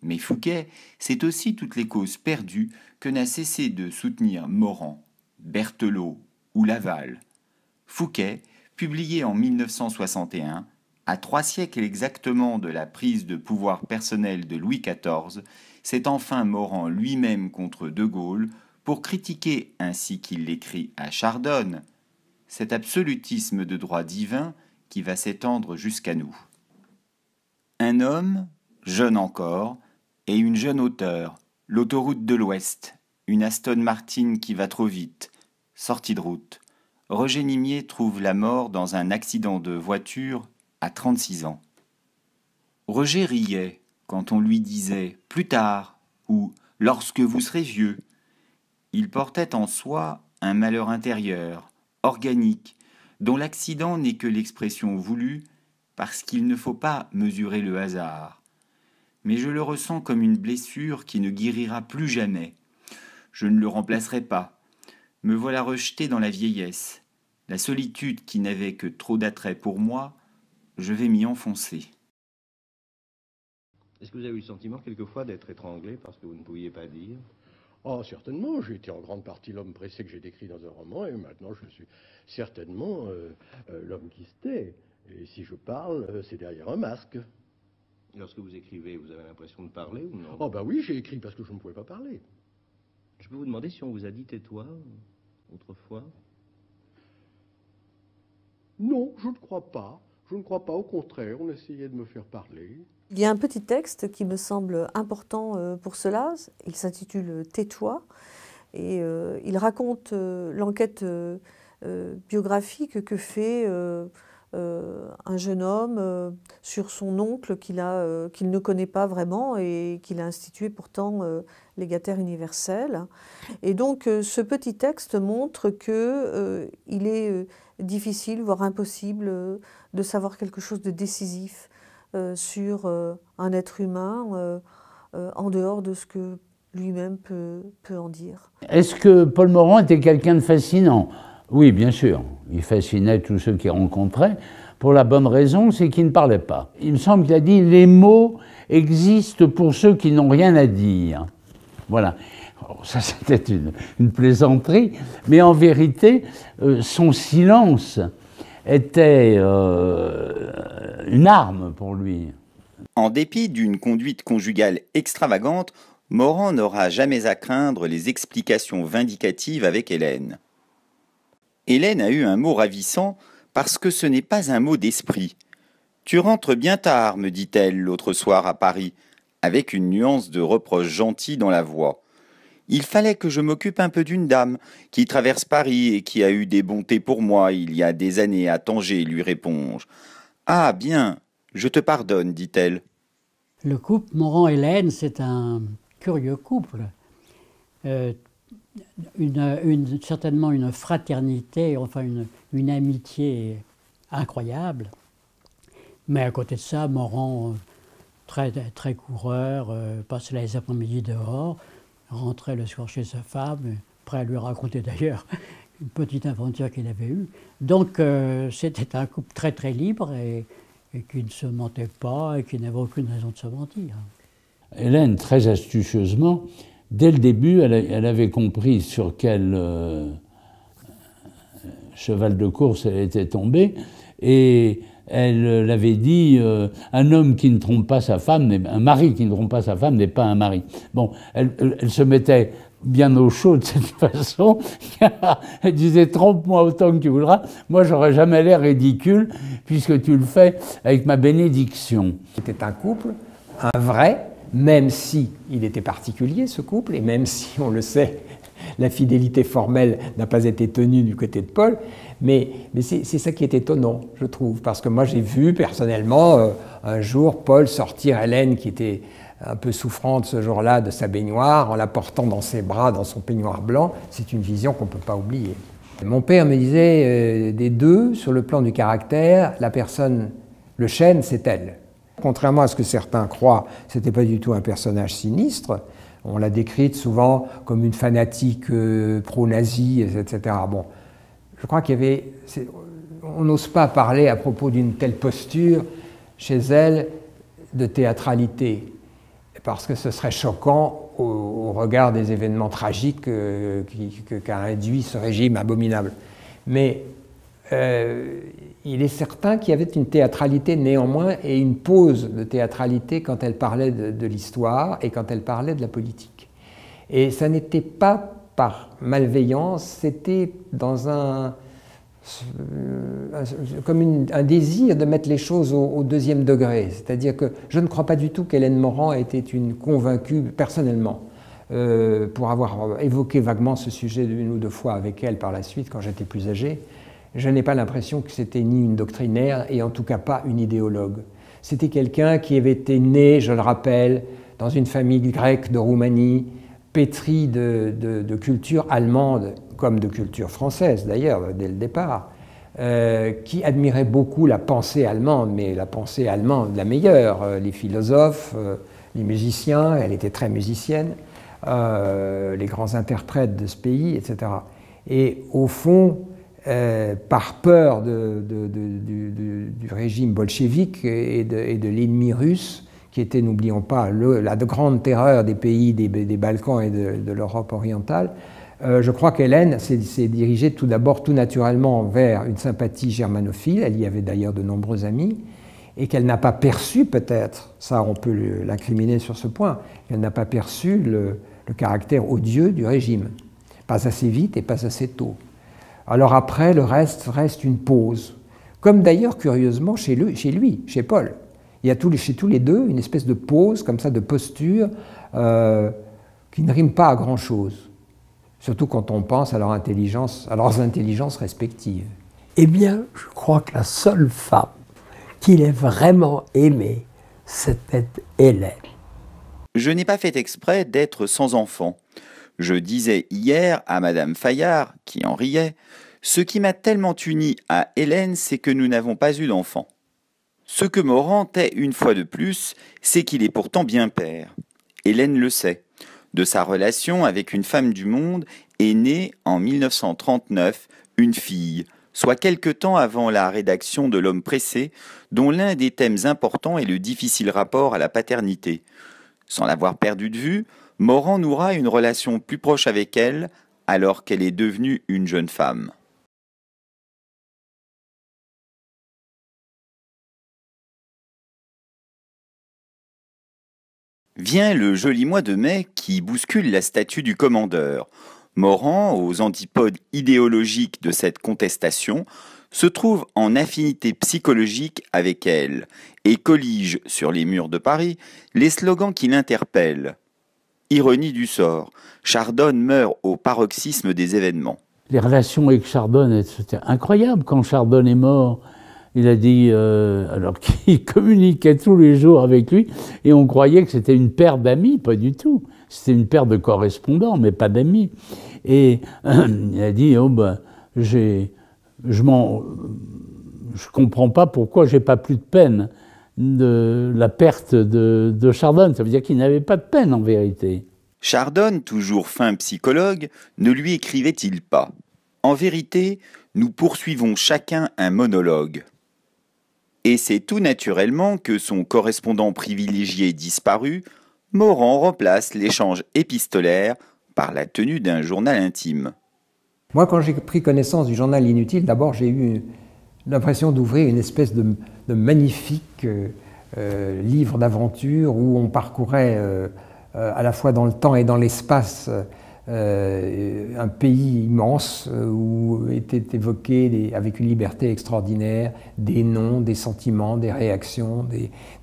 Mais Fouquet, c'est aussi toutes les causes perdues que n'a cessé de soutenir Morand, Berthelot ou Laval. Fouquet, publié en 1961, à 3 siècles exactement de la prise de pouvoir personnelle de Louis XIV, s'est enfin Morand lui-même contre De Gaulle pour critiquer, ainsi qu'il l'écrit à Chardonne, cet absolutisme de droit divin qui va s'étendre jusqu'à nous. Un homme, jeune encore, et une jeune auteure, l'autoroute de l'Ouest, une Aston Martin qui va trop vite, sortie de route. Roger Nimier trouve la mort dans un accident de voiture à 36 ans. Roger riait quand on lui disait « plus tard » ou « lorsque vous serez vieux ». Il portait en soi un malheur intérieur, organique, dont l'accident n'est que l'expression voulue parce qu'il ne faut pas mesurer le hasard. Mais je le ressens comme une blessure qui ne guérira plus jamais. Je ne le remplacerai pas. Me voilà rejeté dans la vieillesse. La solitude qui n'avait que trop d'attrait pour moi, je vais m'y enfoncer. Est-ce que vous avez eu le sentiment quelquefois d'être étranglé parce que vous ne pouviez pas dire? Oh, certainement. J'ai été en grande partie l'homme pressé que j'ai décrit dans un roman, et maintenant je suis certainement l'homme qui se tait. Et si je parle, c'est derrière un masque. Lorsque vous écrivez, vous avez l'impression de parler ou non? Oh ben oui, j'ai écrit parce que je ne pouvais pas parler. Je peux vous demander si on vous a dit tais-toi autrefois? Non, je ne crois pas. Je ne crois pas, au contraire, on essayait de me faire parler. Il y a un petit texte qui me semble important pour cela, il s'intitule « Tais-toi » et il raconte l'enquête biographique que fait un jeune homme sur son oncle qu'il ne connaît pas vraiment et qu'il a institué pourtant légataire universel. Et donc ce petit texte montre qu'il est difficile, voire impossible, de savoir quelque chose de décisif sur un être humain en dehors de ce que lui-même peut en dire. Est-ce que Paul Morand était quelqu'un de fascinant? Oui, bien sûr. Il fascinait tous ceux qu'il rencontrait. Pour la bonne raison, c'est qu'il ne parlait pas. Il me semble qu'il a dit « les mots existent pour ceux qui n'ont rien à dire ». Voilà. Alors, ça, c'était une plaisanterie, mais en vérité, son silence était une arme pour lui. En dépit d'une conduite conjugale extravagante, Morand n'aura jamais à craindre les explications vindicatives avec Hélène. Hélène a eu un mot ravissant parce que ce n'est pas un mot d'esprit. Tu rentres bien tard, me dit-elle l'autre soir à Paris, avec une nuance de reproche gentil dans la voix. Il fallait que je m'occupe un peu d'une dame qui traverse Paris et qui a eu des bontés pour moi il y a des années à Tanger, lui réponds-je. Ah, bien, je te pardonne, dit-elle. Le couple Morand-Hélène, c'est un curieux couple. Certainement une fraternité, enfin une amitié incroyable. Mais à côté de ça, Morand, très coureur, passait les après-midi dehors, rentrait le soir chez sa femme, prêt à lui raconter d'ailleurs une petite aventure qu'il avait eue. Donc c'était un couple très libre et qui ne se mentait pas et qui n'avait aucune raison de se mentir. Hélène, très astucieusement, dès le début, elle avait compris sur quel cheval de course elle était tombée, et elle l'avait dit, un homme qui ne trompe pas sa femme, un mari qui ne trompe pas sa femme n'est pas un mari. Bon, elle se mettait bien au chaud de cette façon. Elle disait, trompe-moi autant que tu voudras, moi j'aurais jamais l'air ridicule, puisque tu le fais avec ma bénédiction. C'était un couple, un vrai, même si il était particulier ce couple, et même si, on le sait, la fidélité formelle n'a pas été tenue du côté de Paul, mais c'est ça qui est étonnant, je trouve, parce que moi j'ai vu personnellement un jour Paul sortir Hélène, qui était un peu souffrante ce jour-là de sa baignoire, en la portant dans ses bras, dans son peignoir blanc. C'est une vision qu'on ne peut pas oublier. Mon père me disait, des deux, sur le plan du caractère, la personne, le chêne, c'est elle. Contrairement à ce que certains croient, ce n'était pas du tout un personnage sinistre. On l'a décrite souvent comme une fanatique pro-nazie, etc. Bon, je crois qu'il y avait... On n'ose pas parler à propos d'une telle posture chez elle de théâtralité, parce que ce serait choquant au regard des événements tragiques qu'a induit ce régime abominable. Mais il est certain qu'il y avait une théâtralité néanmoins et une pause de théâtralité quand elle parlait de l'histoire et quand elle parlait de la politique. Et ça n'était pas par malveillance, c'était dans comme un désir de mettre les choses au deuxième degré. C'est-à-dire que je ne crois pas du tout qu'Hélène Morand était une convaincue personnellement, pour avoir évoqué vaguement ce sujet une ou deux fois avec elle par la suite quand j'étais plus âgé. Je n'ai pas l'impression que c'était ni une doctrinaire et en tout cas pas une idéologue. C'était quelqu'un qui avait été né, je le rappelle, dans une famille grecque de Roumanie, pétrie de culture allemande, comme de culture française d'ailleurs, dès le départ, qui admirait beaucoup la pensée allemande, mais la pensée allemande la meilleure, les philosophes, les musiciens, elle était très musicienne, les grands interprètes de ce pays, etc. Et au fond, par peur du régime bolchevique et de l'ennemi russe, qui était, n'oublions pas, la grande terreur des pays des Balkans et de l'Europe orientale, je crois qu'Hélène s'est dirigée tout d'abord, tout naturellement, vers une sympathie germanophile. Elle y avait d'ailleurs de nombreux amis, et qu'elle n'a pas perçu, peut-être, ça on peut l'incriminer sur ce point, qu'elle n'a pas perçu le caractère odieux du régime. Pas assez vite et pas assez tôt. Alors après, le reste une pause. Comme d'ailleurs, curieusement, chez lui, chez Paul. Il y a chez tous les deux une espèce de pause, comme ça, de posture, qui ne rime pas à grand-chose. Surtout quand on pense à leurs intelligences respectives. Eh bien, je crois que la seule femme qu'il ait vraiment aimée, c'était Hélène. Je n'ai pas fait exprès d'être sans enfant. Je disais hier à Madame Fayard, qui en riait, « Ce qui m'a tellement uni à Hélène, c'est que nous n'avons pas eu d'enfant. » Ce que Morand est une fois de plus, c'est qu'il est pourtant bien père. Hélène le sait. De sa relation avec une femme du monde est née en 1939 une fille, soit quelque temps avant la rédaction de L'Homme pressé, dont l'un des thèmes importants est le difficile rapport à la paternité. Sans l'avoir perdue de vue, Morand nourra une relation plus proche avec elle, alors qu'elle est devenue une jeune femme. Vient le joli mois de mai qui bouscule la statue du commandeur. Morand, aux antipodes idéologiques de cette contestation, se trouve en affinité psychologique avec elle et collige sur les murs de Paris les slogans qui l'interpellent. Ironie du sort, Chardonne meurt au paroxysme des événements. Les relations avec Chardonne, c'était incroyable. Quand Chardonne est mort, il a dit, alors qu'il communiquait tous les jours avec lui, et on croyait que c'était une paire d'amis, pas du tout. C'était une paire de correspondants, mais pas d'amis. Et il a dit, oh ben, je comprends pas pourquoi j'ai pas plus de peine de la perte de Chardonne. Ça veut dire qu'il n'avait pas de peine en vérité. Chardonne, toujours fin psychologue, ne lui écrivait-il pas ? En vérité, nous poursuivons chacun un monologue. Et c'est tout naturellement que son correspondant privilégié disparu, Morand remplace l'échange épistolaire par la tenue d'un journal intime. Moi, quand j'ai pris connaissance du journal inutile, d'abord j'ai eu l'impression d'ouvrir une espèce de magnifique livre d'aventure où on parcourait à la fois dans le temps et dans l'espace un pays immense où étaient évoqués avec une liberté extraordinaire des noms, des sentiments, des réactions,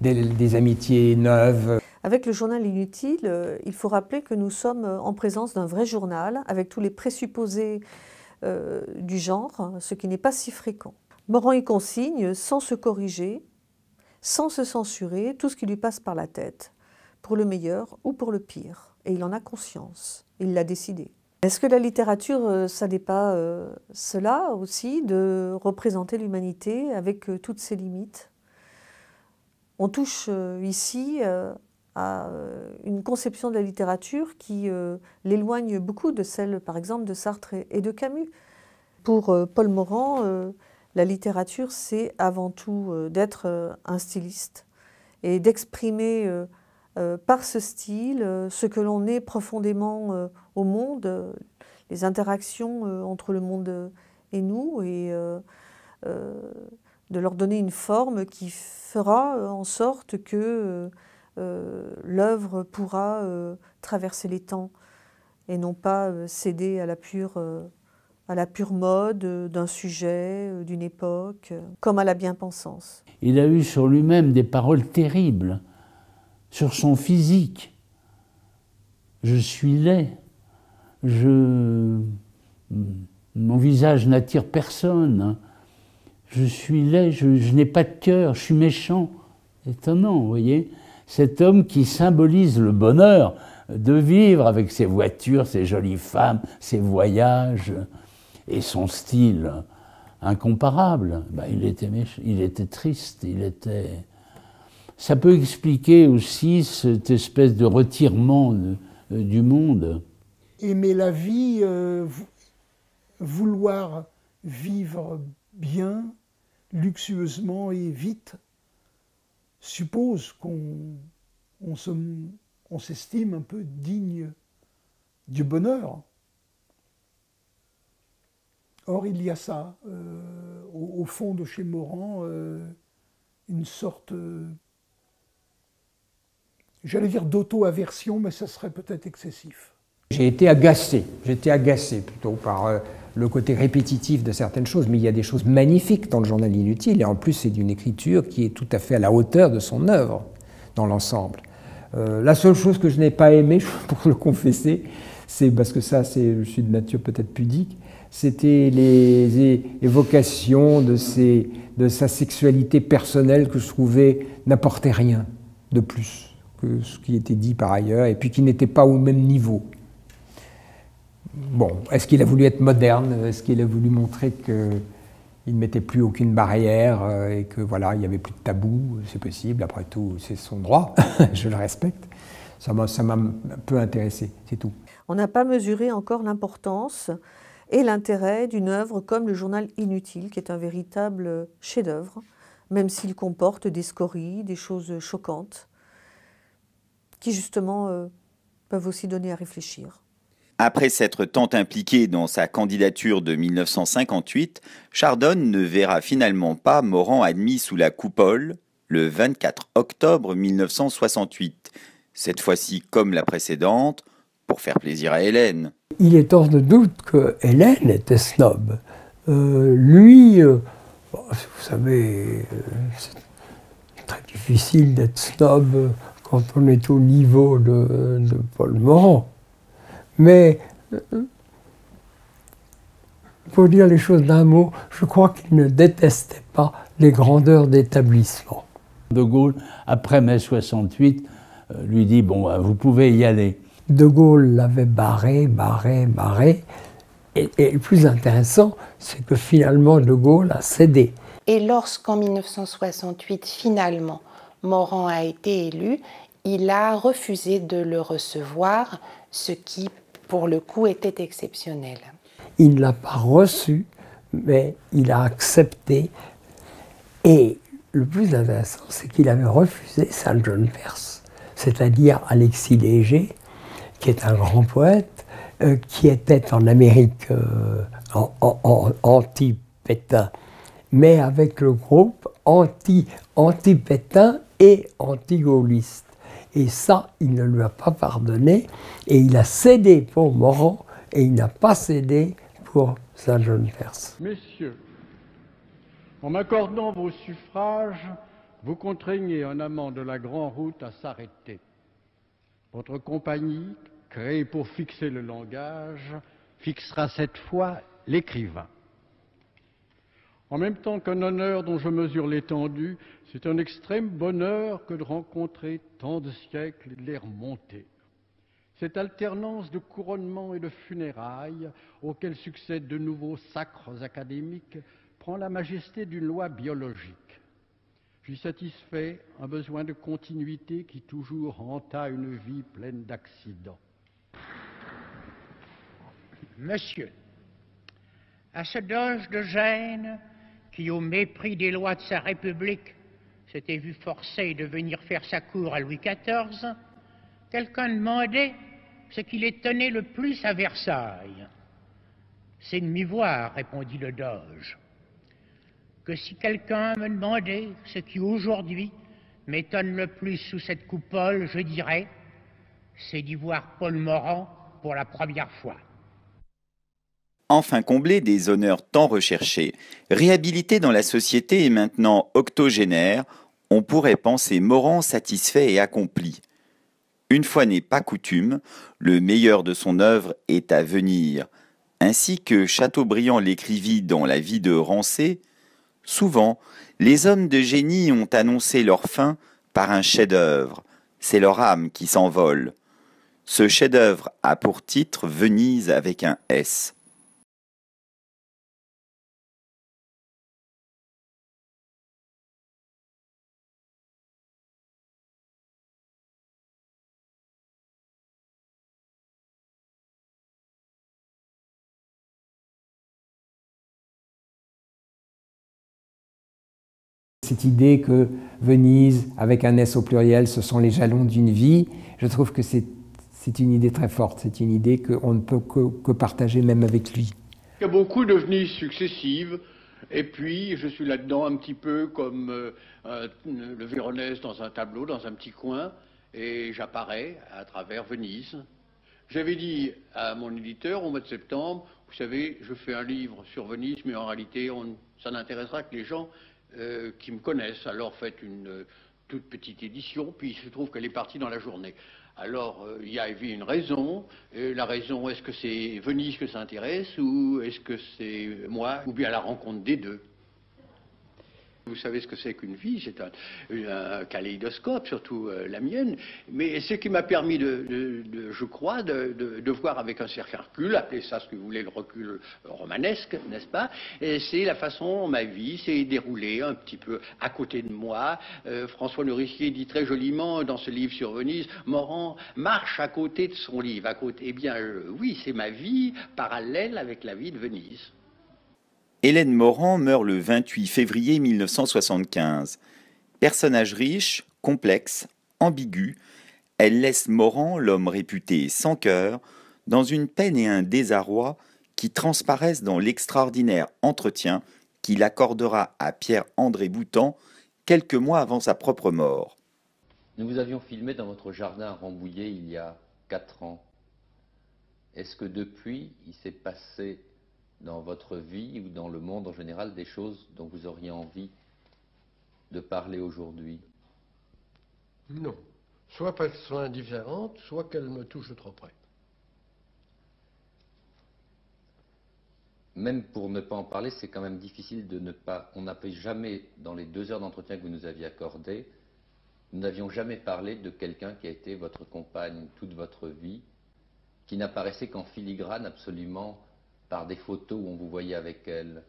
des amitiés neuves. Avec le journal inutile, il faut rappeler que nous sommes en présence d'un vrai journal avec tous les présupposés du genre, ce qui n'est pas si fréquent. Morand y consigne, sans se corriger, sans se censurer, tout ce qui lui passe par la tête, pour le meilleur ou pour le pire. Et il en a conscience, il l'a décidé. Est-ce que la littérature, ça n'est pas cela aussi, de représenter l'humanité avec toutes ses limites? On touche ici à une conception de la littérature qui l'éloigne beaucoup de celle, par exemple, de Sartre et de Camus. Pour Paul Morand, la littérature, c'est avant tout d'être un styliste et d'exprimer par ce style ce que l'on est profondément au monde, les interactions entre le monde et nous, et de leur donner une forme qui fera en sorte que l'œuvre pourra traverser les temps et non pas céder à la pure mode d'un sujet, d'une époque, comme à la bien-pensance. Il a eu sur lui-même des paroles terribles, sur son physique. Je suis laid, mon visage n'attire personne, je suis laid, je n'ai pas de cœur, je suis méchant. Étonnant, vous voyez, cet homme qui symbolise le bonheur de vivre avec ses voitures, ses jolies femmes, ses voyages et son style incomparable. Ben, il était triste, Ça peut expliquer aussi cette espèce de retirement du monde. Aimer la vie, vouloir vivre bien, luxueusement et vite, suppose qu'on s'estime un peu digne du bonheur. Or, il y a ça, au fond de chez Morand, une sorte, j'allais dire d'auto-aversion, mais ça serait peut-être excessif. J'étais agacé plutôt par le côté répétitif de certaines choses, mais il y a des choses magnifiques dans le journal inutile, et en plus c'est d'une écriture qui est tout à fait à la hauteur de son œuvre, dans l'ensemble. La seule chose que je n'ai pas aimée, pour le confesser, c'est parce que ça, je suis de nature peut-être pudique, c'était les évocations de sa sexualité personnelle que je trouvais n'apportait rien de plus que ce qui était dit par ailleurs, et puis qui n'était pas au même niveau. Bon, est-ce qu'il a voulu être moderne? Est-ce qu'il a voulu montrer qu'il ne mettait plus aucune barrière et que voilà, il n'y avait plus de tabou? C'est possible, après tout, c'est son droit, je le respecte. Ça m'a un peu intéressé, c'est tout. On n'a pas mesuré encore l'importance et l'intérêt d'une œuvre comme le journal inutile, qui est un véritable chef-d'œuvre, même s'il comporte des scories, des choses choquantes, qui justement peuvent aussi donner à réfléchir. Après s'être tant impliqué dans sa candidature de 1958, Chardonne ne verra finalement pas Morand admis sous la coupole le 24 octobre 1968. Cette fois-ci, comme la précédente, pour faire plaisir à Hélène. Il est hors de doute que Hélène était snob. Lui, vous savez, c'est très difficile d'être snob quand on est au niveau de Paul Morand. Mais, pour dire les choses d'un mot, je crois qu'il ne détestait pas les grandeurs d'établissement. De Gaulle, après mai 68, lui dit « Bon, vous pouvez y aller ». De Gaulle l'avait barré. Et le plus intéressant, c'est que finalement De Gaulle a cédé. Et lorsqu'en 1968, finalement, Morand a été élu, il a refusé de le recevoir, ce qui, pour le coup, était exceptionnel. Il ne l'a pas reçu, mais il a accepté. Et le plus intéressant, c'est qu'il avait refusé Saint John Perse, c'est-à-dire Alexis Léger, qui est un grand poète, qui était en Amérique anti-Pétain, mais avec le groupe anti-Pétain et anti-gaulliste. Et ça, il ne lui a pas pardonné, et il a cédé pour Morand, et il n'a pas cédé pour Saint John Perse. Messieurs, en m'accordant vos suffrages, vous contraignez un amant de la Grande Route à s'arrêter. Votre compagnie, créée pour fixer le langage, fixera cette fois l'écrivain. En même temps qu'un honneur dont je mesure l'étendue, c'est un extrême bonheur que de rencontrer tant de siècles et de les remonter. Cette alternance de couronnement et de funérailles, auxquelles succèdent de nouveaux sacres académiques, prend la majesté d'une loi biologique. J'y satisfais un besoin de continuité qui toujours hanta une vie pleine d'accidents. Monsieur, à ce doge de Gênes, qui au mépris des lois de sa République s'était vu forcé de venir faire sa cour à Louis XIV, quelqu'un demandait ce qui les tenait le plus à Versailles. C'est de m'y voir, répondit le doge. Que si quelqu'un me demandait ce qui aujourd'hui m'étonne le plus sous cette coupole, je dirais, c'est d'y voir Paul Morand pour la première fois. Enfin comblé des honneurs tant recherchés, réhabilité dans la société et maintenant octogénaire, on pourrait penser Morand satisfait et accompli. Une fois n'est pas coutume, le meilleur de son œuvre est à venir. Ainsi que Chateaubriand l'écrivit dans La vie de Rancé, souvent, les hommes de génie ont annoncé leur fin par un chef-d'œuvre. C'est leur âme qui s'envole. Ce chef-d'œuvre a pour titre Venise avec un S. Cette idée que Venise, avec un S au pluriel, ce sont les jalons d'une vie, je trouve que c'est une idée très forte, c'est une idée qu'on ne peut que partager même avec lui. Il y a beaucoup de Venises successives, et puis je suis là-dedans un petit peu comme le Véronèse dans un tableau, dans un petit coin, et j'apparais à travers Venise. J'avais dit à mon éditeur au mois de septembre, vous savez, je fais un livre sur Venise, mais en réalité, ça n'intéressera que les gens qui me connaissent. Alors faites une toute petite édition, puis il se trouve qu'elle est partie dans la journée. Alors il y avait une raison. La raison, est-ce que c'est Venise que ça intéresse, ou est-ce que c'est moi, ou bien la rencontre des deux? Vous savez ce que c'est qu'une vie, c'est un kaléidoscope, surtout la mienne. Mais ce qui m'a permis, je crois, de voir avec un certain recul, appelez ça ce que vous voulez, le recul romanesque, n'est-ce pas? C'est la façon dont ma vie s'est déroulée un petit peu à côté de moi. François Nourricier dit très joliment dans ce livre sur Venise, Morand marche à côté de son livre. À côté, eh bien, oui, c'est ma vie parallèle avec la vie de Venise. Hélène Morand meurt le 28 février 1975. Personnage riche, complexe, ambigu, elle laisse Morand, l'homme réputé sans cœur, dans une peine et un désarroi qui transparaissent dans l'extraordinaire entretien qu'il accordera à Pierre-André Boutan quelques mois avant sa propre mort. Nous vous avions filmé dans votre jardin à Rambouillet il y a 4 ans. Est-ce que depuis, il s'est passé dans votre vie ou dans le monde en général des choses dont vous auriez envie de parler aujourd'hui? Non. Soit qu'elles soient indifférentes, soit qu'elles me touchent de trop près. Même pour ne pas en parler, c'est quand même difficile de ne pas... On n'a jamais, dans les 2 heures d'entretien que vous nous aviez accordées, nous n'avions jamais parlé de quelqu'un qui a été votre compagne toute votre vie, qui n'apparaissait qu'en filigrane absolument par des photos où on vous voyait avec elle.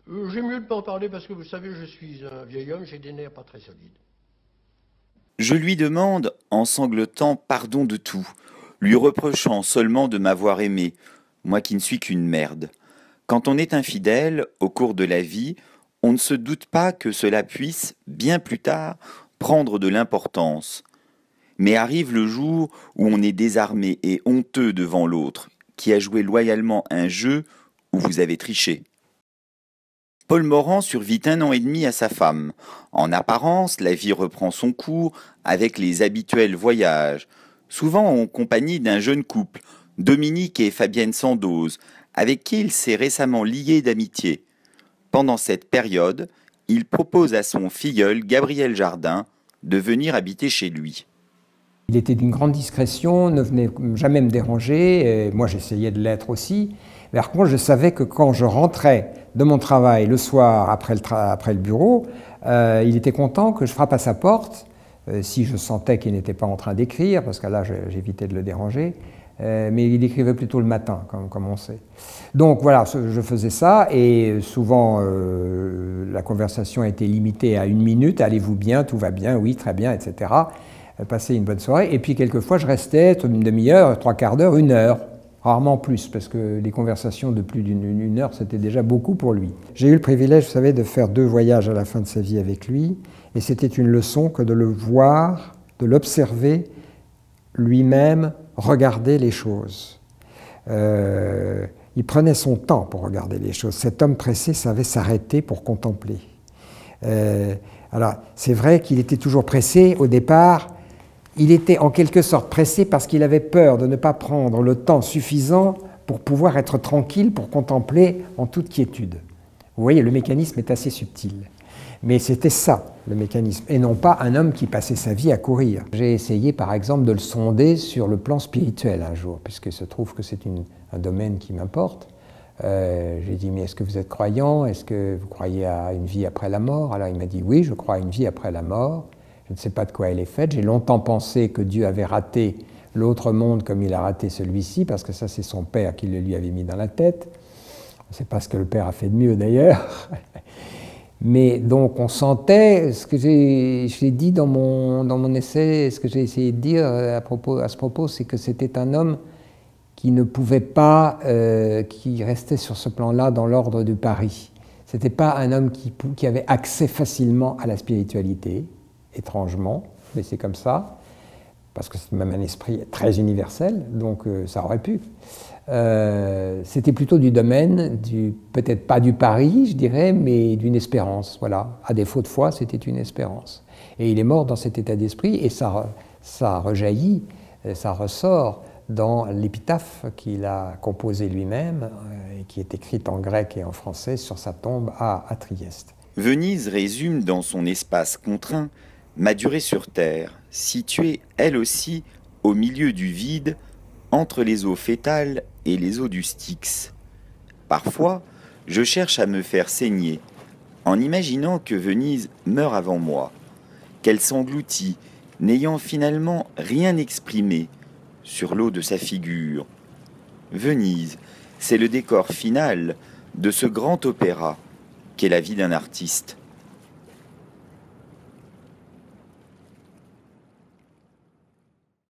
J'ai mieux de ne pas en parler parce que vous savez, je suis un vieil homme, j'ai des nerfs pas très solides. Je lui demande, en sanglotant, pardon de tout, lui reprochant seulement de m'avoir aimé, moi qui ne suis qu'une merde. Quand on est infidèle, au cours de la vie, on ne se doute pas que cela puisse, bien plus tard, prendre de l'importance. Mais arrive le jour où on est désarmé et honteux devant l'autre, qui a joué loyalement un jeu où vous avez triché. Paul Morand survit 1 an et demi à sa femme. En apparence, la vie reprend son cours avec les habituels voyages, souvent en compagnie d'un jeune couple, Dominique et Fabienne Sandoz, avec qui il s'est récemment lié d'amitié. Pendant cette période, il propose à son filleul, Gabriel Jardin, de venir habiter chez lui. Il était d'une grande discrétion, ne venait jamais me déranger, et moi j'essayais de l'être aussi. Mais par contre, je savais que quand je rentrais de mon travail le soir après le bureau, il était content que je frappe à sa porte, si je sentais qu'il n'était pas en train d'écrire, parce que là j'évitais de le déranger, mais il écrivait plutôt le matin, comme on sait. Donc voilà, je faisais ça, et souvent la conversation était limitée à 1 minute, allez-vous bien, tout va bien, oui, très bien, etc. Passer une bonne soirée, et puis quelquefois je restais une demi-heure, 3/4 d'heure, 1 heure, rarement plus, parce que les conversations de plus d'1 heure, c'était déjà beaucoup pour lui. J'ai eu le privilège, vous savez, de faire 2 voyages à la fin de sa vie avec lui, et c'était une leçon que de le voir, de l'observer lui-même, regarder les choses. Il prenait son temps pour regarder les choses. Cet homme pressé savait s'arrêter pour contempler. Alors, c'est vrai qu'il était toujours pressé au départ. Il était en quelque sorte pressé parce qu'il avait peur de ne pas prendre le temps suffisant pour pouvoir être tranquille, pour contempler en toute quiétude. Vous voyez, le mécanisme est assez subtil. Mais c'était ça, le mécanisme, et non pas un homme qui passait sa vie à courir. J'ai essayé, par exemple, de le sonder sur le plan spirituel un jour, puisqu'il se trouve que c'est un domaine qui m'importe. J'ai dit, mais est-ce que vous êtes croyant? Est-ce que vous croyez à une vie après la mort? Alors il m'a dit, oui, je crois à une vie après la mort. Je ne sais pas de quoi elle est faite. J'ai longtemps pensé que Dieu avait raté l'autre monde comme il a raté celui-ci, parce que ça, c'est son père qui le lui avait mis dans la tête. On ne sait pas ce que le père a fait de mieux, d'ailleurs. Mais donc, on sentait, ce que j'ai dit dans mon essai, ce que j'ai essayé de dire à ce propos, c'est que c'était un homme qui ne pouvait pas, qui restait sur ce plan-là dans l'ordre du pari. Ce n'était pas un homme qui avait accès facilement à la spiritualité, étrangement, mais c'est comme ça, parce que c'est même un esprit très universel, donc ça aurait pu. C'était plutôt du domaine, peut-être pas du pari, je dirais, mais d'une espérance, voilà. À défaut de foi, c'était une espérance. Et il est mort dans cet état d'esprit, et ça rejaillit, ça ressort dans l'épitaphe qu'il a composée lui-même, et qui est écrite en grec et en français sur sa tombe à Trieste. Venise résume dans son espace contraint ma durée sur Terre, située elle aussi au milieu du vide, entre les eaux fétales et les eaux du Styx. Parfois, je cherche à me faire saigner, en imaginant que Venise meurt avant moi, qu'elle s'engloutit, n'ayant finalement rien exprimé sur l'eau de sa figure. Venise, c'est le décor final de ce grand opéra qu'est la vie d'un artiste.